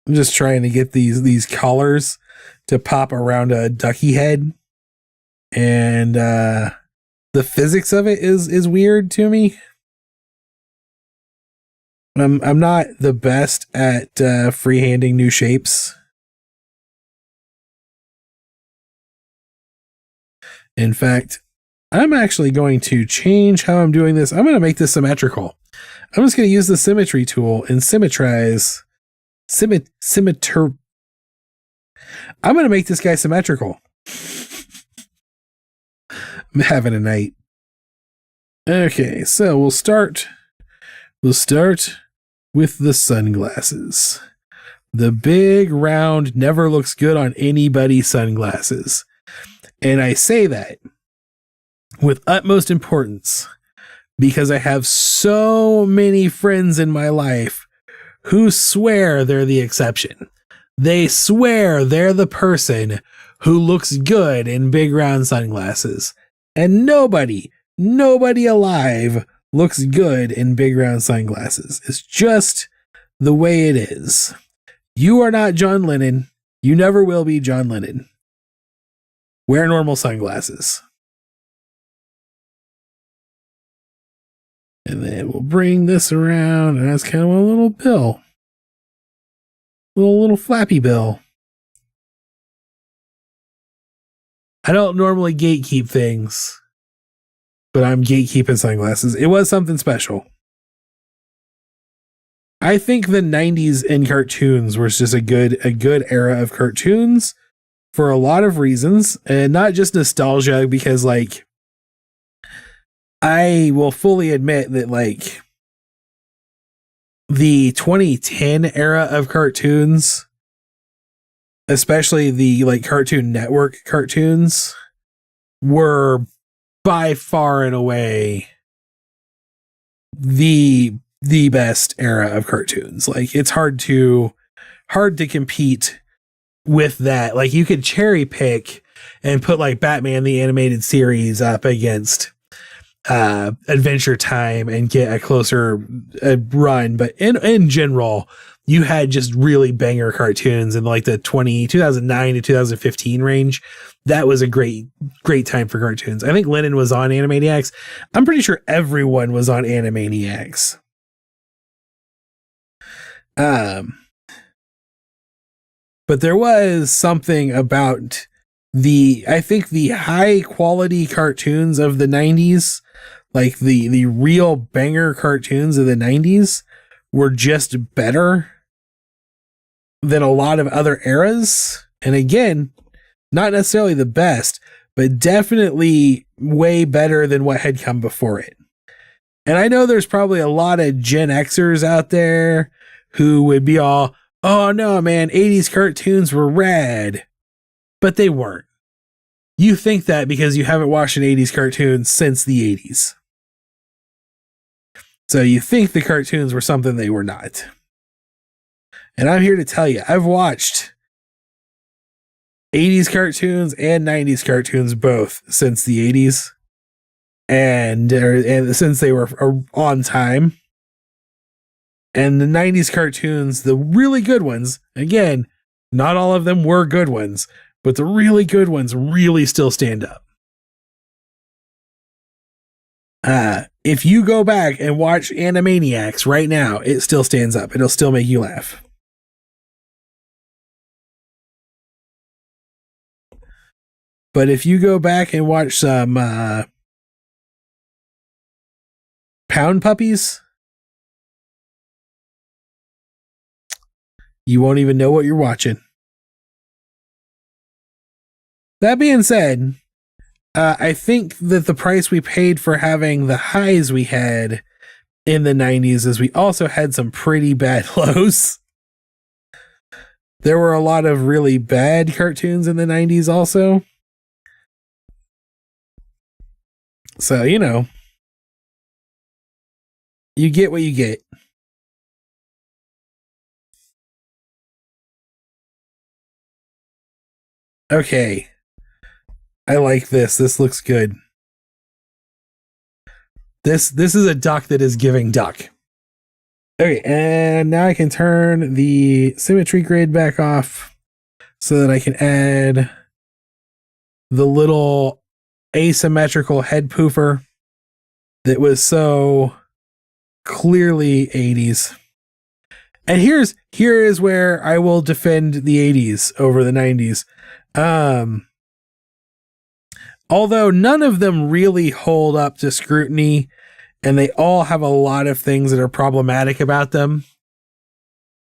just trying to get these collars to pop around a ducky head, and the physics of it is weird to me. I'm not the best at freehanding new shapes. In fact, I'm actually going to change how I'm doing this. I'm going to make this symmetrical. I'm just going to use the symmetry tool and symmetrize. I'm going to make this guy symmetrical. I'm having a night. Okay, so we'll start with the sunglasses. The big, round, never looks good on anybody's sunglasses. And I say that with utmost importance because I have so many friends in my life who swear they're the exception. They swear they're the person who looks good in big round sunglasses. And nobody alive looks good in big round sunglasses. It's just the way it is. You are not John Lennon. You never will be John Lennon. Wear normal sunglasses. And then we'll bring this around, and that's kind of a little bill. Little flappy bill. I don't normally gatekeep things, but I'm gatekeeping sunglasses. It was something special. I think the 90s in cartoons was just a good era of cartoons for a lot of reasons, and not just nostalgia, because like I will fully admit that like the 2010 era of cartoons, especially the like Cartoon Network cartoons, were by far and away the best era of cartoons. Like it's hard to compete with that. Like you could cherry pick and put like Batman the Animated Series up against Adventure Time and get a closer run, but in general you had just really banger cartoons in like the 2009 to 2015 range. That was a great time for cartoons. I think Lennon was on Animaniacs. I'm pretty sure everyone was on Animaniacs. But there was something about I think the high quality cartoons of the 90s, like the real banger cartoons of the 90s, were just better than a lot of other eras. And again, not necessarily the best, but definitely way better than what had come before it. And I know there's probably a lot of Gen Xers out there who would be all, oh no, man, 80s cartoons were rad. But they weren't. You think that because you haven't watched an 80s cartoon since the 80s. So you think the cartoons were something they were not. And I'm here to tell you, I've watched 80s cartoons and 90s cartoons both since the 80s. And since they were on time. And the 90s cartoons, the really good ones, again, not all of them were good ones, but the really good ones really still stand up. If you go back and watch Animaniacs right now, it still stands up. It'll still make you laugh. But if you go back and watch some Pound Puppies, you won't even know what you're watching. That being said, I think that the price we paid for having the highs we had in the 90s is we also had some pretty bad lows. There were a lot of really bad cartoons in the 90s also. So, you know, you get what you get. Okay. I like this. This looks good. This is a duck that is giving duck. Okay, and now I can turn the symmetry grid back off so that I can add the little asymmetrical head poofer that was so clearly 80s. And here is where I will defend the 80s over the 90s. Although none of them really hold up to scrutiny, and they all have a lot of things that are problematic about them,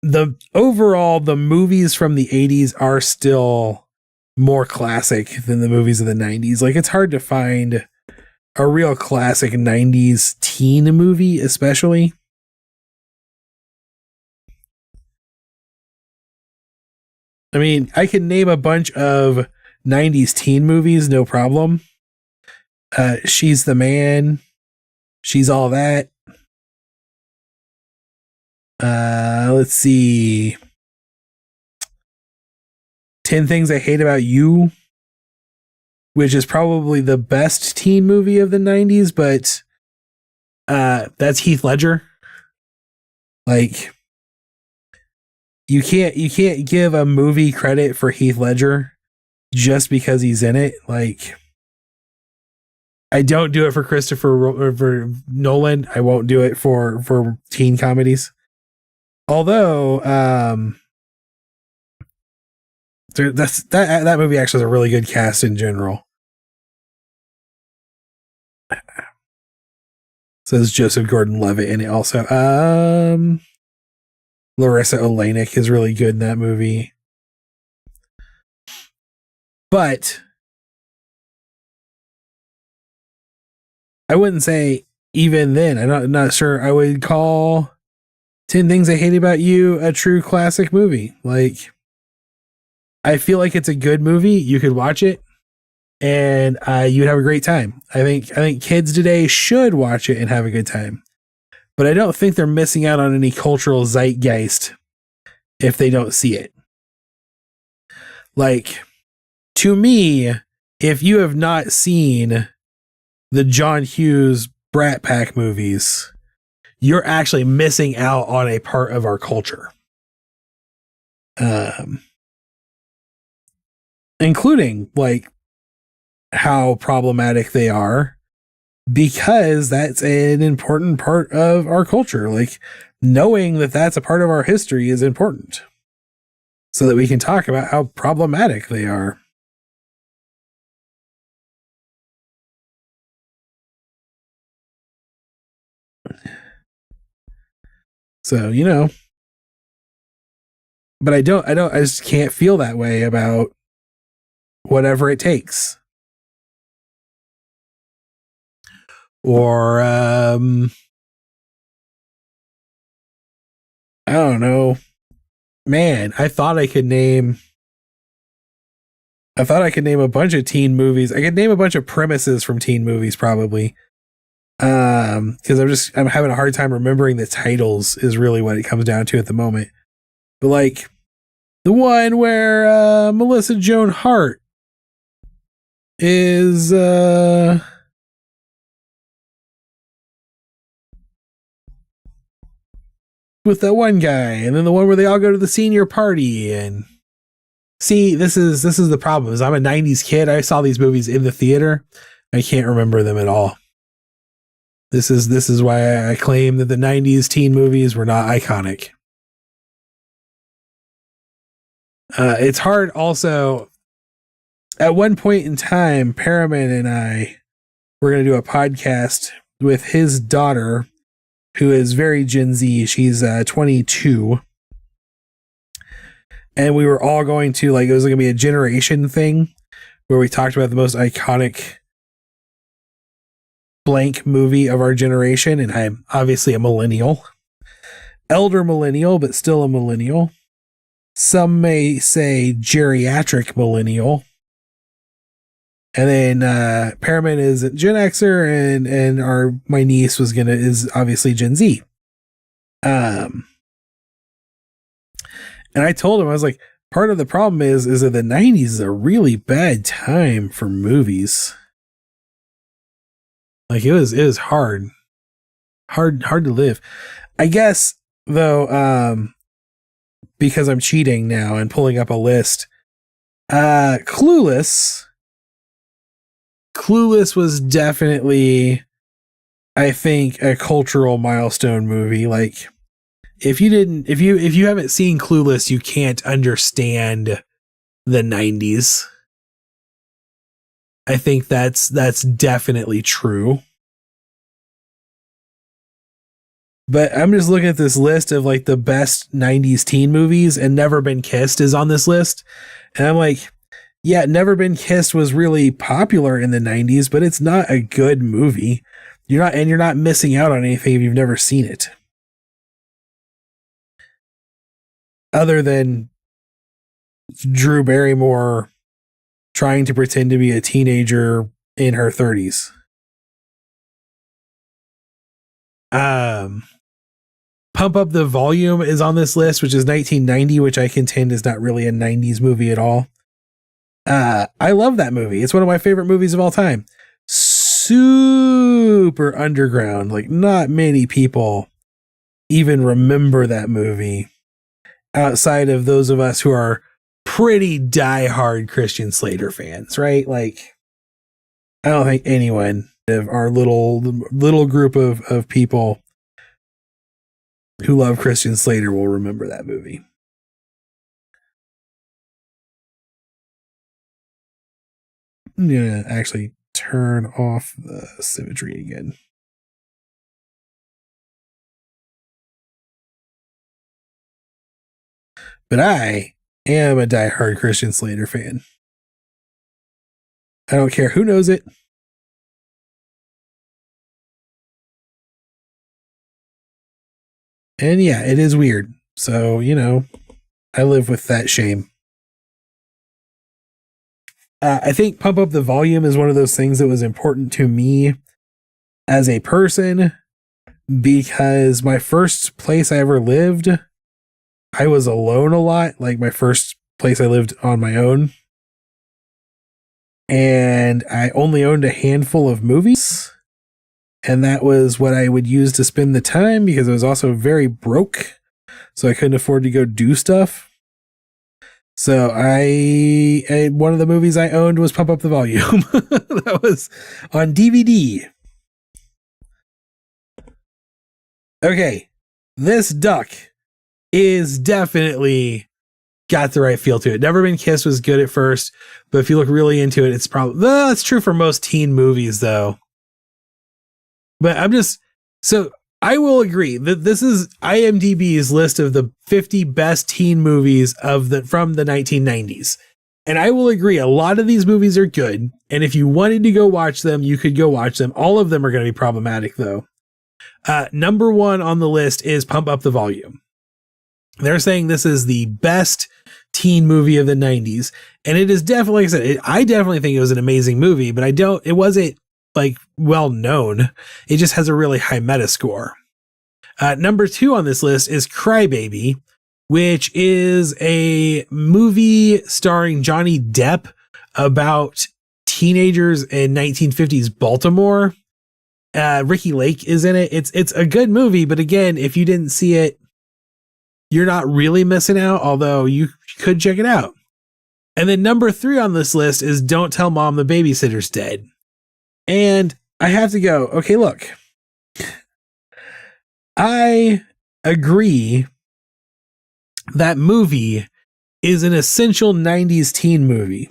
the movies from the 80s are still more classic than the movies of the 90s. Like, it's hard to find a real classic 90s teen movie, especially. I mean, I can name a bunch of 90s teen movies, no problem. She's the Man. She's All That. Let's see. 10 Things I Hate About You, which is probably the best teen movie of the 90s, but That's Heath Ledger. Like, you can't give a movie credit for Heath Ledger just because he's in it. Like, I don't do it for for Nolan. I won't do it for teen comedies. Although, that movie actually has a really good cast in general. Says Joseph Gordon-Levitt in it also. Larissa Oleynik is really good in that movie. But I wouldn't say even then, I'm not sure I would call 10 Things I Hate About You a true classic movie. Like, I feel like it's a good movie. You could watch it and you'd have a great time. I think kids today should watch it and have a good time. But I don't think they're missing out on any cultural zeitgeist if they don't see it. Like, to me, if you have not seen the John Hughes Brat Pack movies, you're actually missing out on a part of our culture. Including, like, how problematic they are, because that's an important part of our culture. Like, knowing that that's a part of our history is important so that we can talk about how problematic they are. So, but I just can't feel that way about Whatever It Takes. Or, I don't know. Man, I thought I could name a bunch of teen movies. I could name a bunch of premises from teen movies probably. Because I'm having a hard time remembering the titles is really what it comes down to at the moment. But like the one where Melissa Joan Hart is with that one guy, and then the one where they all go to the senior party. And see, this is the problem, is I'm a 90s kid. I saw these movies in the theater. I can't remember them at all. This is why I claim that the 90s teen movies were not iconic. It's hard also. At one point in time, Paramin and I were going to do a podcast with his daughter, who is very Gen Z. She's 22. And we were all going to, like, it was going to be a generation thing where we talked about the most iconic blank movie of our generation. And I'm obviously a millennial. Elder millennial, but still a millennial. Some may say geriatric millennial. And then Paramin is a Gen Xer, and my niece is obviously Gen Z. And I told him, I was like, part of the problem is that the 90s is a really bad time for movies. Like, it was hard to live. I guess though, because I'm cheating now and pulling up a list, Clueless was definitely, I think, a cultural milestone movie. Like, if you haven't seen Clueless, you can't understand the 90s. I think that's definitely true. But I'm just looking at this list of like the best 90s teen movies, and Never Been Kissed is on this list. And I'm like, yeah, Never Been Kissed was really popular in the 90s, but it's not a good movie. You're not missing out on anything if you've never seen it. Other than Drew Barrymore trying to pretend to be a teenager in her 30s. Pump Up the Volume is on this list, which is 1990, which I contend is not really a 90s movie at all. I love that movie. It's one of my favorite movies of all time. Super super underground. Like, not many people even remember that movie outside of those of us who are pretty diehard Christian Slater fans, right? Like, I don't think anyone of our little group of people who love Christian Slater will remember that movie. I'm gonna actually turn off the symmetry again. But I am a diehard Christian Slater fan. I don't care who knows it. And yeah, it is weird. So, you know, I live with that shame. I think Pump Up the Volume is one of those things that was important to me as a person because my first place I ever lived, I was alone a lot. Like, my first place I lived on my own. And I only owned a handful of movies. And that was what I would use to spend the time because I was also very broke. So I couldn't afford to go do stuff. So one of the movies I owned was Pump Up the Volume. That was on DVD. Okay, this duck is definitely got the right feel to it. Never Been Kissed was good at first, but if you look really into it, it's probably, well, that's true for most teen movies though. But I will agree that this is IMDb's list of the 50 best teen movies from the 1990s. And I will agree, a lot of these movies are good. And if you wanted to go watch them, you could go watch them. All of them are going to be problematic though. Number one on the list is Pump Up the Volume. They're saying this is the best teen movie of the 90s. And it is definitely, like I said, I definitely think it was an amazing movie, but it wasn't like well known. It just has a really high Metascore. Number two on this list is Cry Baby, which is a movie starring Johnny Depp about teenagers in 1950s Baltimore. Ricky Lake is in it. It's a good movie, but again, if you didn't see it, you're not really missing out, although you could check it out. And then number three on this list is Don't Tell Mom the Babysitter's Dead. And I have to go, okay, look, I agree that movie is an essential 90s teen movie.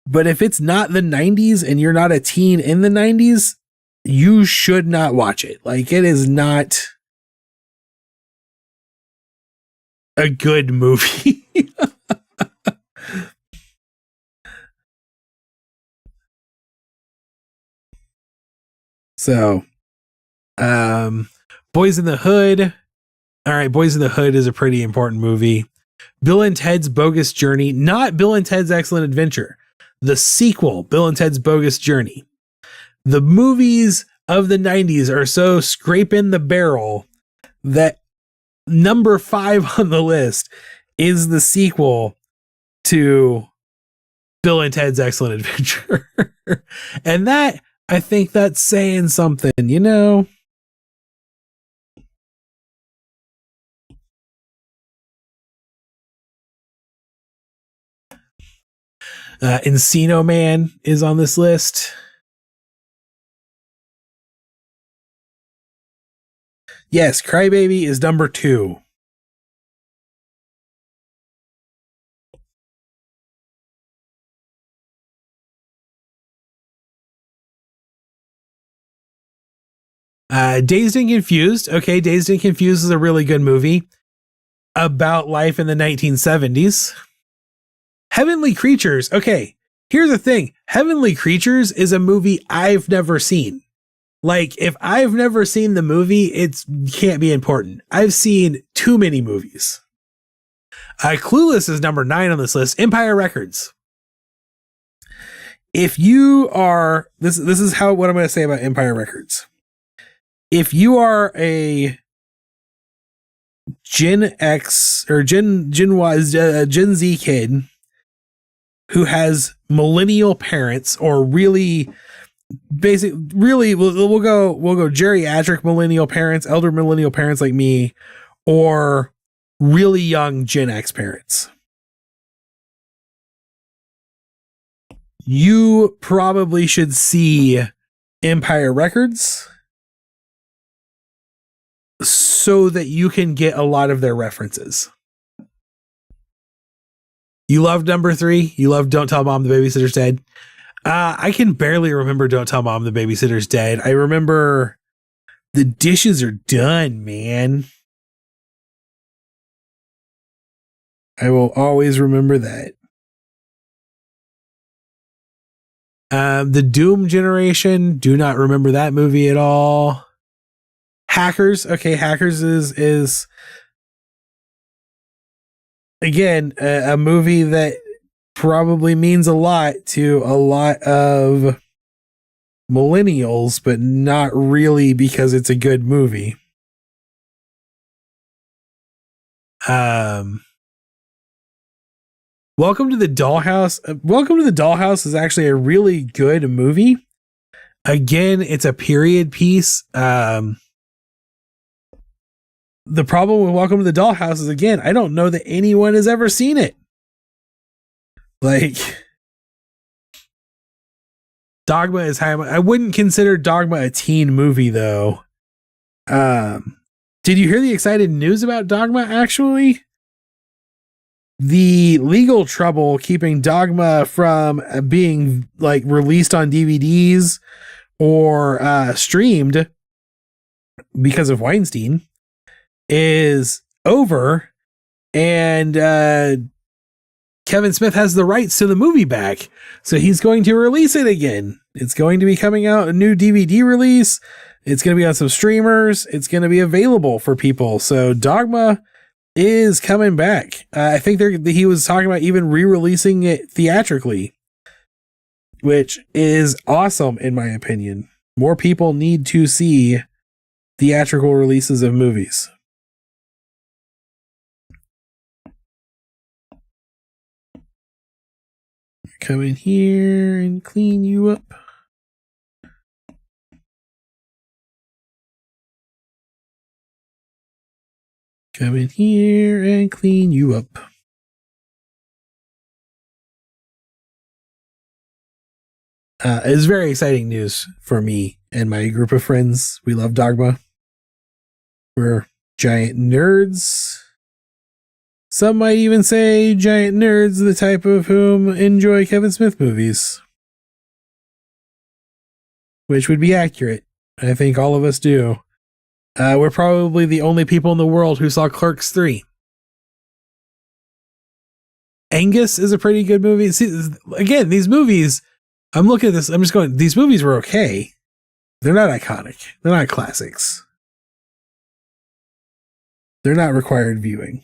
But if it's not the 90s and you're not a teen in the 90s, you should not watch it. Like, it is not a good movie. So, Boys in the Hood. All right, Boys in the Hood is a pretty important movie. Bill and Ted's Bogus Journey, not Bill and Ted's Excellent Adventure. The sequel, Bill and Ted's Bogus Journey. The movies of the 90s are so scraping the barrel that number 5 on the list is the sequel to Bill and Ted's Excellent Adventure. And that, I think that's saying something, you know? Encino Man is on this list. Yes, Cry Baby is number 2. Dazed and Confused. Okay, Dazed and Confused is a really good movie about life in the 1970s. Heavenly Creatures. Okay, here's the thing. Heavenly Creatures is a movie I've never seen. Like, if I've never seen the movie, it can't be important. I've seen too many movies. Clueless is number 9 on this list. Empire Records. If you are, this is what I'm going to say about Empire Records. If you are a Gen X or Gen Z kid who has millennial parents or really basic, really, we'll go geriatric millennial parents, elder millennial parents like me, or really young Gen X parents. You probably should see Empire Records so that you can get a lot of their references. You love number 3. You love Don't Tell Mom the Babysitter's Dead. I can barely remember Don't Tell Mom the Babysitter's Dead. I remember the dishes are done, man. I will always remember that. The Doom Generation, do not remember that movie at all. Hackers, okay, Hackers is again a movie that probably means a lot to a lot of millennials, but not really because it's a good movie. Welcome to the Dollhouse. Welcome to the Dollhouse is actually a really good movie. Again, it's a period piece. The problem with Welcome to the Dollhouse is, again, I don't know that anyone has ever seen it. Like, Dogma is high. I wouldn't consider Dogma a teen movie, though. Did you hear the exciting news about Dogma, actually? The legal trouble keeping Dogma from being like released on DVDs or streamed because of Weinstein is over, and Kevin Smith has the rights to the movie back, so he's going to release it again. It's going to be coming out, a new DVD release. It's going to be on some streamers. It's going to be available for people. So Dogma is coming back. I think he was talking about even re-releasing it theatrically, which is awesome in my opinion. More people need to see theatrical releases of movies. Come in here and clean you up. Come in here and clean you up. It's very exciting news for me and my group of friends. We love Dogma. We're giant nerds. Some might even say giant nerds, the type of whom enjoy Kevin Smith movies. Which would be accurate. I think all of us do. We're probably the only people in the world who saw Clerks 3. Angus is a pretty good movie. See, again, these movies, I'm looking at this, I'm just going, these movies were okay. They're not iconic. They're not classics. They're not required viewing.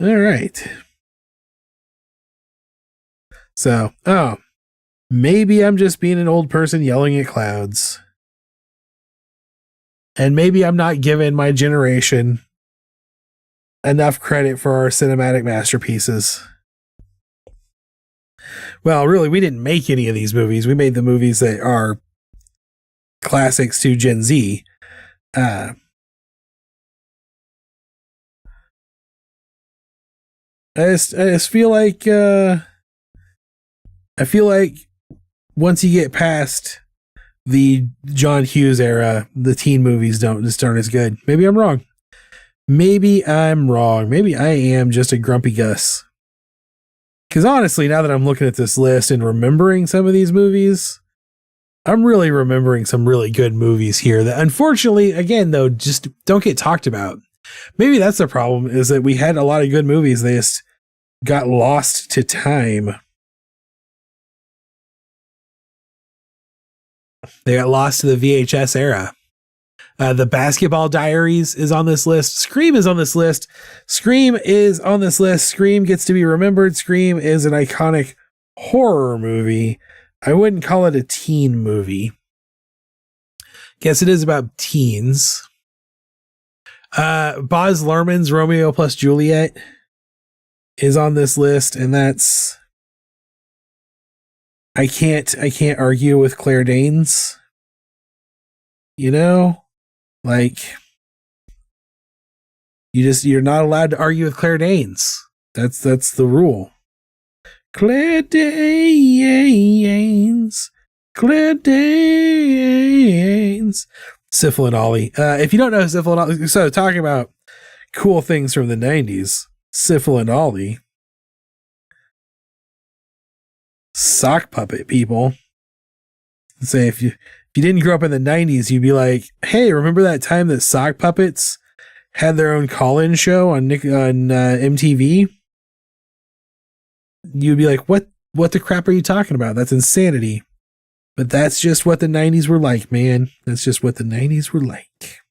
All right. So, maybe I'm just being an old person yelling at clouds. And maybe I'm not giving my generation enough credit for our cinematic masterpieces. Well, really, we didn't make any of these movies. We made the movies that are classics to Gen Z. I just feel like once you get past the John Hughes era, the teen movies aren't as good. Maybe I'm wrong. Maybe I am just a grumpy Gus. Because honestly, now that I'm looking at this list and remembering some of these movies, I'm really remembering some really good movies here that unfortunately, again, though, just don't get talked about. Maybe that's the problem, is that we had a lot of good movies. They just got lost to time. They got lost to the VHS era. The Basketball Diaries is on this list. Scream is on this list. Scream gets to be remembered. Scream is an iconic horror movie. I wouldn't call it a teen movie. Guess it is about teens. Baz Luhrmann's Romeo plus Juliet is on this list, and that's I can't argue with Claire Danes. You know? Like, you're not allowed to argue with Claire Danes. That's the rule. Claire Danes. Claire Danes. Syphil and Ollie. If you don't know Syphil and Ollie, so talking about cool things from the 90s, Syphil and Ollie. Sock puppet people. Say if you didn't grow up in the 90s, you'd be like, hey, remember that time that sock puppets had their own call-in show on MTV? You'd be like, what the crap are you talking about? That's insanity. But that's just what the 90s were like, man. That's just what the 90s were like.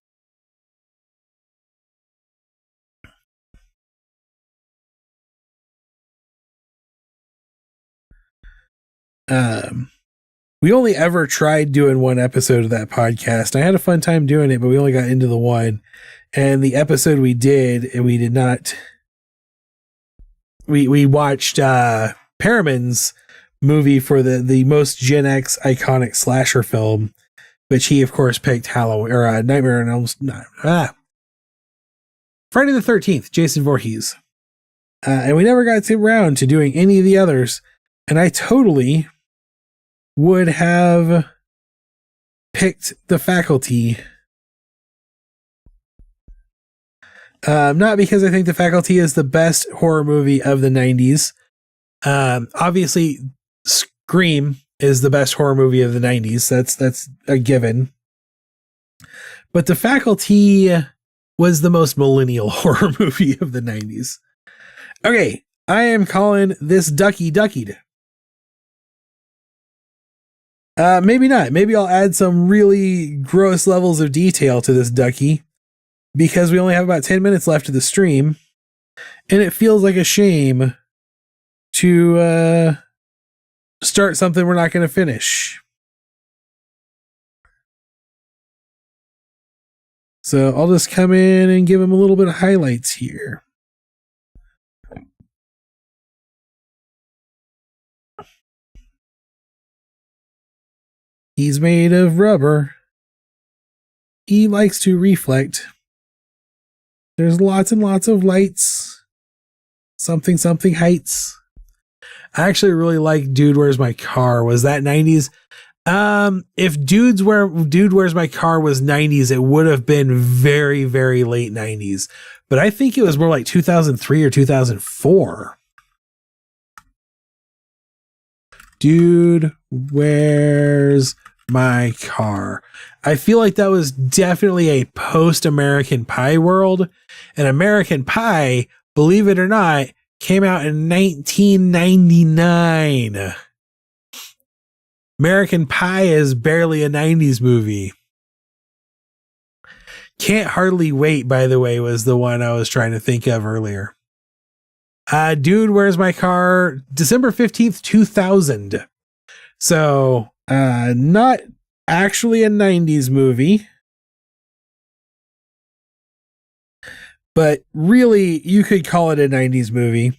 We only ever tried doing one episode of that podcast. I had a fun time doing it, but we only got into the one. And the episode we did, and we did not. We watched Perriman's movie for the most Gen X iconic slasher film, which he of course picked Halloween or Nightmare on Elm Street. Friday the 13th, Jason Voorhees. And we never got around to doing any of the others. And I totally would have picked The Faculty. Not because I think The Faculty is the best horror movie of the 90s. Obviously, Scream is the best horror movie of the 90s. That's a given. But The Faculty was the most millennial horror movie of the 90s. Okay, I am calling this Ducky Duckied. Maybe not. Maybe I'll add some really gross levels of detail to this Ducky because we only have about 10 minutes left of the stream, and it feels like a shame to start something we're not going to finish. So I'll just come in and give him a little bit of highlights here. He's made of rubber. He likes to reflect. There's lots and lots of lights. Something heights. I actually really like Dude, Where's My Car? Was that 90s? If Dude, Where's My Car was 90s, it would have been very, very late 90s. But I think it was more like 2003 or 2004. Dude, Where's My Car? I feel like that was definitely a post-American Pie world. And American Pie, believe it or not, came out in 1999. American Pie is barely a 90s movie. Can't Hardly Wait, by the way, was the one I was trying to think of earlier. Dude, Where's My Car? December 15th, 2000. So, not actually a 90s movie. But really, you could call it a 90s movie.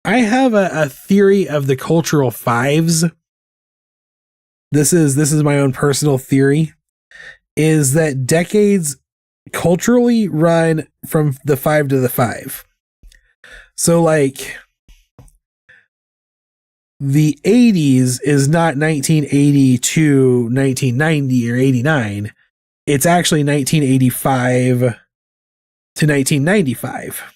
I have a theory of the cultural fives. This is my own personal theory, is that decades culturally run from the 5 to the 5. So like the 80s is not 1980 to 1990 or 89. It's actually 1985 to 1995.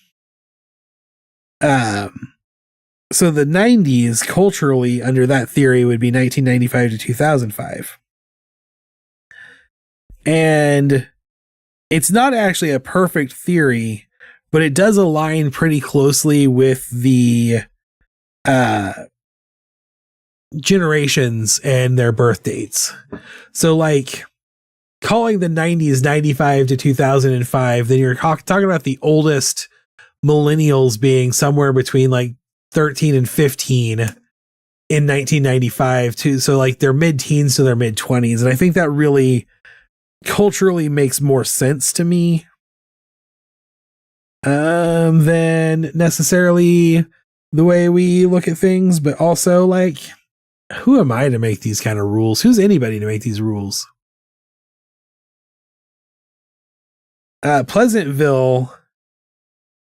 So the 90s culturally under that theory would be 1995 to 2005. And it's not actually a perfect theory, but it does align pretty closely with the generations and their birth dates. So like calling the 90s 95 to 2005, then you're talking about the oldest millennials being somewhere between like 13 and 15 in 1995 too. So like they're mid-teens to their mid-20s. And I think that really culturally makes more sense to me. than necessarily the way we look at things, but also like, who am I to make these kind of rules? Who's anybody to make these rules? Pleasantville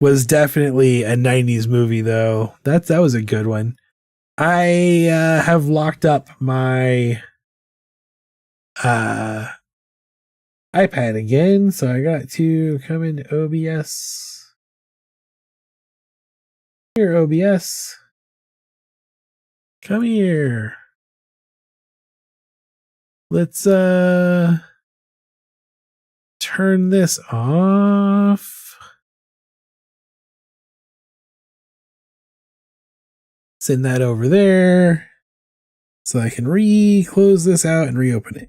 was definitely a 90s movie, though. That was a good one. I have locked up my iPad again, so I got to come into OBS. Here, OBS. Come here. Let's turn this off. Send that over there so I can close this out and reopen it.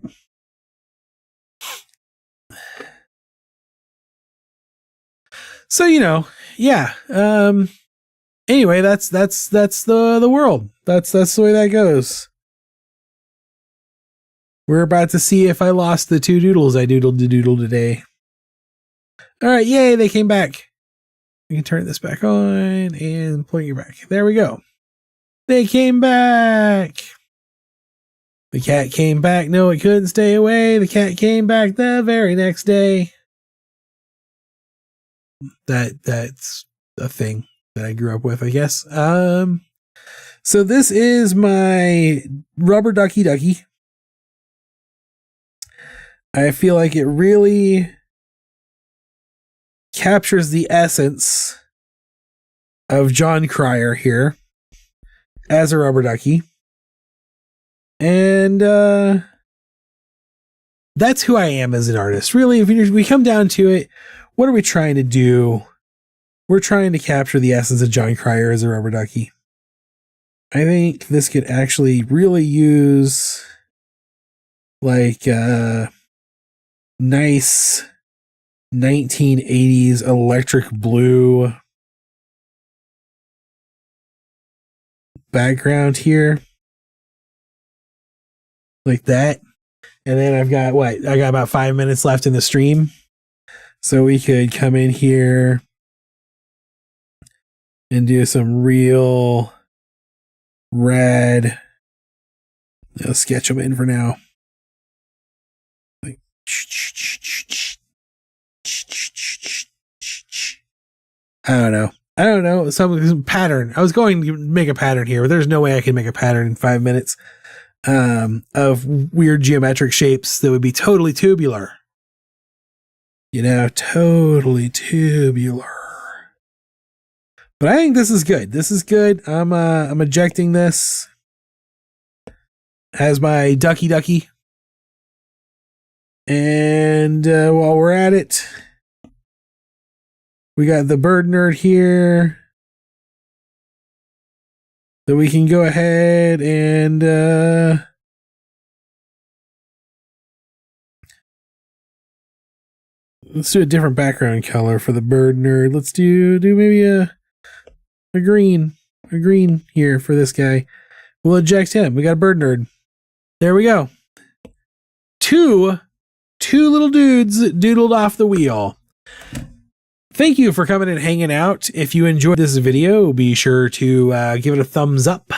So, yeah. Anyway, that's the world. That's the way that goes. We're about to see if I lost the 2 doodles I doodled today. All right, yay, they came back. We can turn this back on and point you back. There we go. They came back. The cat came back. No, it couldn't stay away. The cat came back the very next day. That's a thing that I grew up with, I guess. So this is my rubber ducky. I feel like it really captures the essence of Jon Cryer here as a rubber ducky. And that's who I am as an artist. Really, if we come down to it, what are we trying to do? We're trying to capture the essence of Jon Cryer as a rubber ducky. I think this could actually really use like nice 1980s electric blue background here. Like that. And then I got about 5 minutes left in the stream. So we could come in here and do some real red. I'll sketch them in for now. Like, I don't know. Some pattern. I was going to make a pattern here, but there's no way I can make a pattern in 5 minutes of weird geometric shapes that would be totally tubular. Totally tubular. But I think this is good. This is good. I'm ejecting this as my ducky. And while we're at it, we got the bird nerd here. So we can go ahead and let's do a different background color for the bird nerd. Let's do maybe a green here for this guy. We'll eject him. We got a bird nerd. There we go. Two little dudes doodled off the wheel. Thank you for coming and hanging out. If you enjoyed this video, be sure to give it a thumbs up.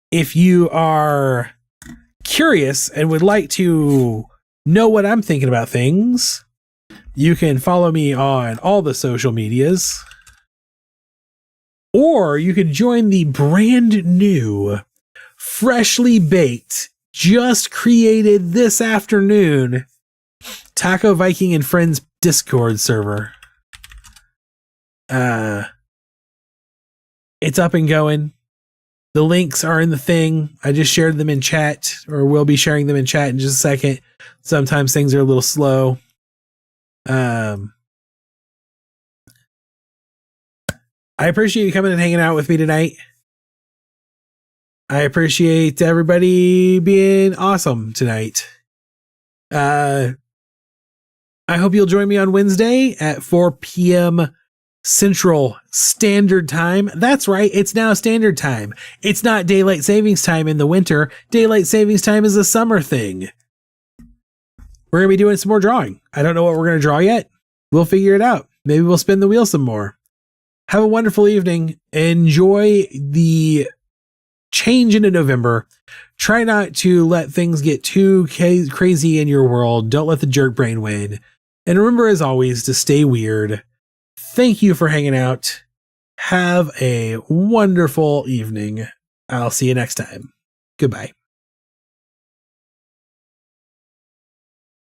If you are curious and would like to know what I'm thinking about things, you can follow me on all the social medias. Or you could join the brand new, freshly baked, just created this afternoon, Taco Viking and Friends Discord server. It's up and going. The links are in the thing. I just shared them in chat, or will be sharing them in chat in just a second. Sometimes things are a little slow. I appreciate you coming and hanging out with me tonight. I appreciate everybody being awesome tonight. I hope you'll join me on Wednesday at 4 p.m. Central Standard Time. That's right. It's now Standard Time. It's not Daylight Savings Time in the winter. Daylight Savings Time is a summer thing. We're going to be doing some more drawing. I don't know what we're going to draw yet. We'll figure it out. maybe we'll spin the wheel some more. Have a wonderful evening. Enjoy the change into November. Try not to let things get too crazy in your world. Don't let the jerk brain win. And remember, as always, to stay weird. Thank you for hanging out. Have a wonderful evening. I'll see you next time. Goodbye.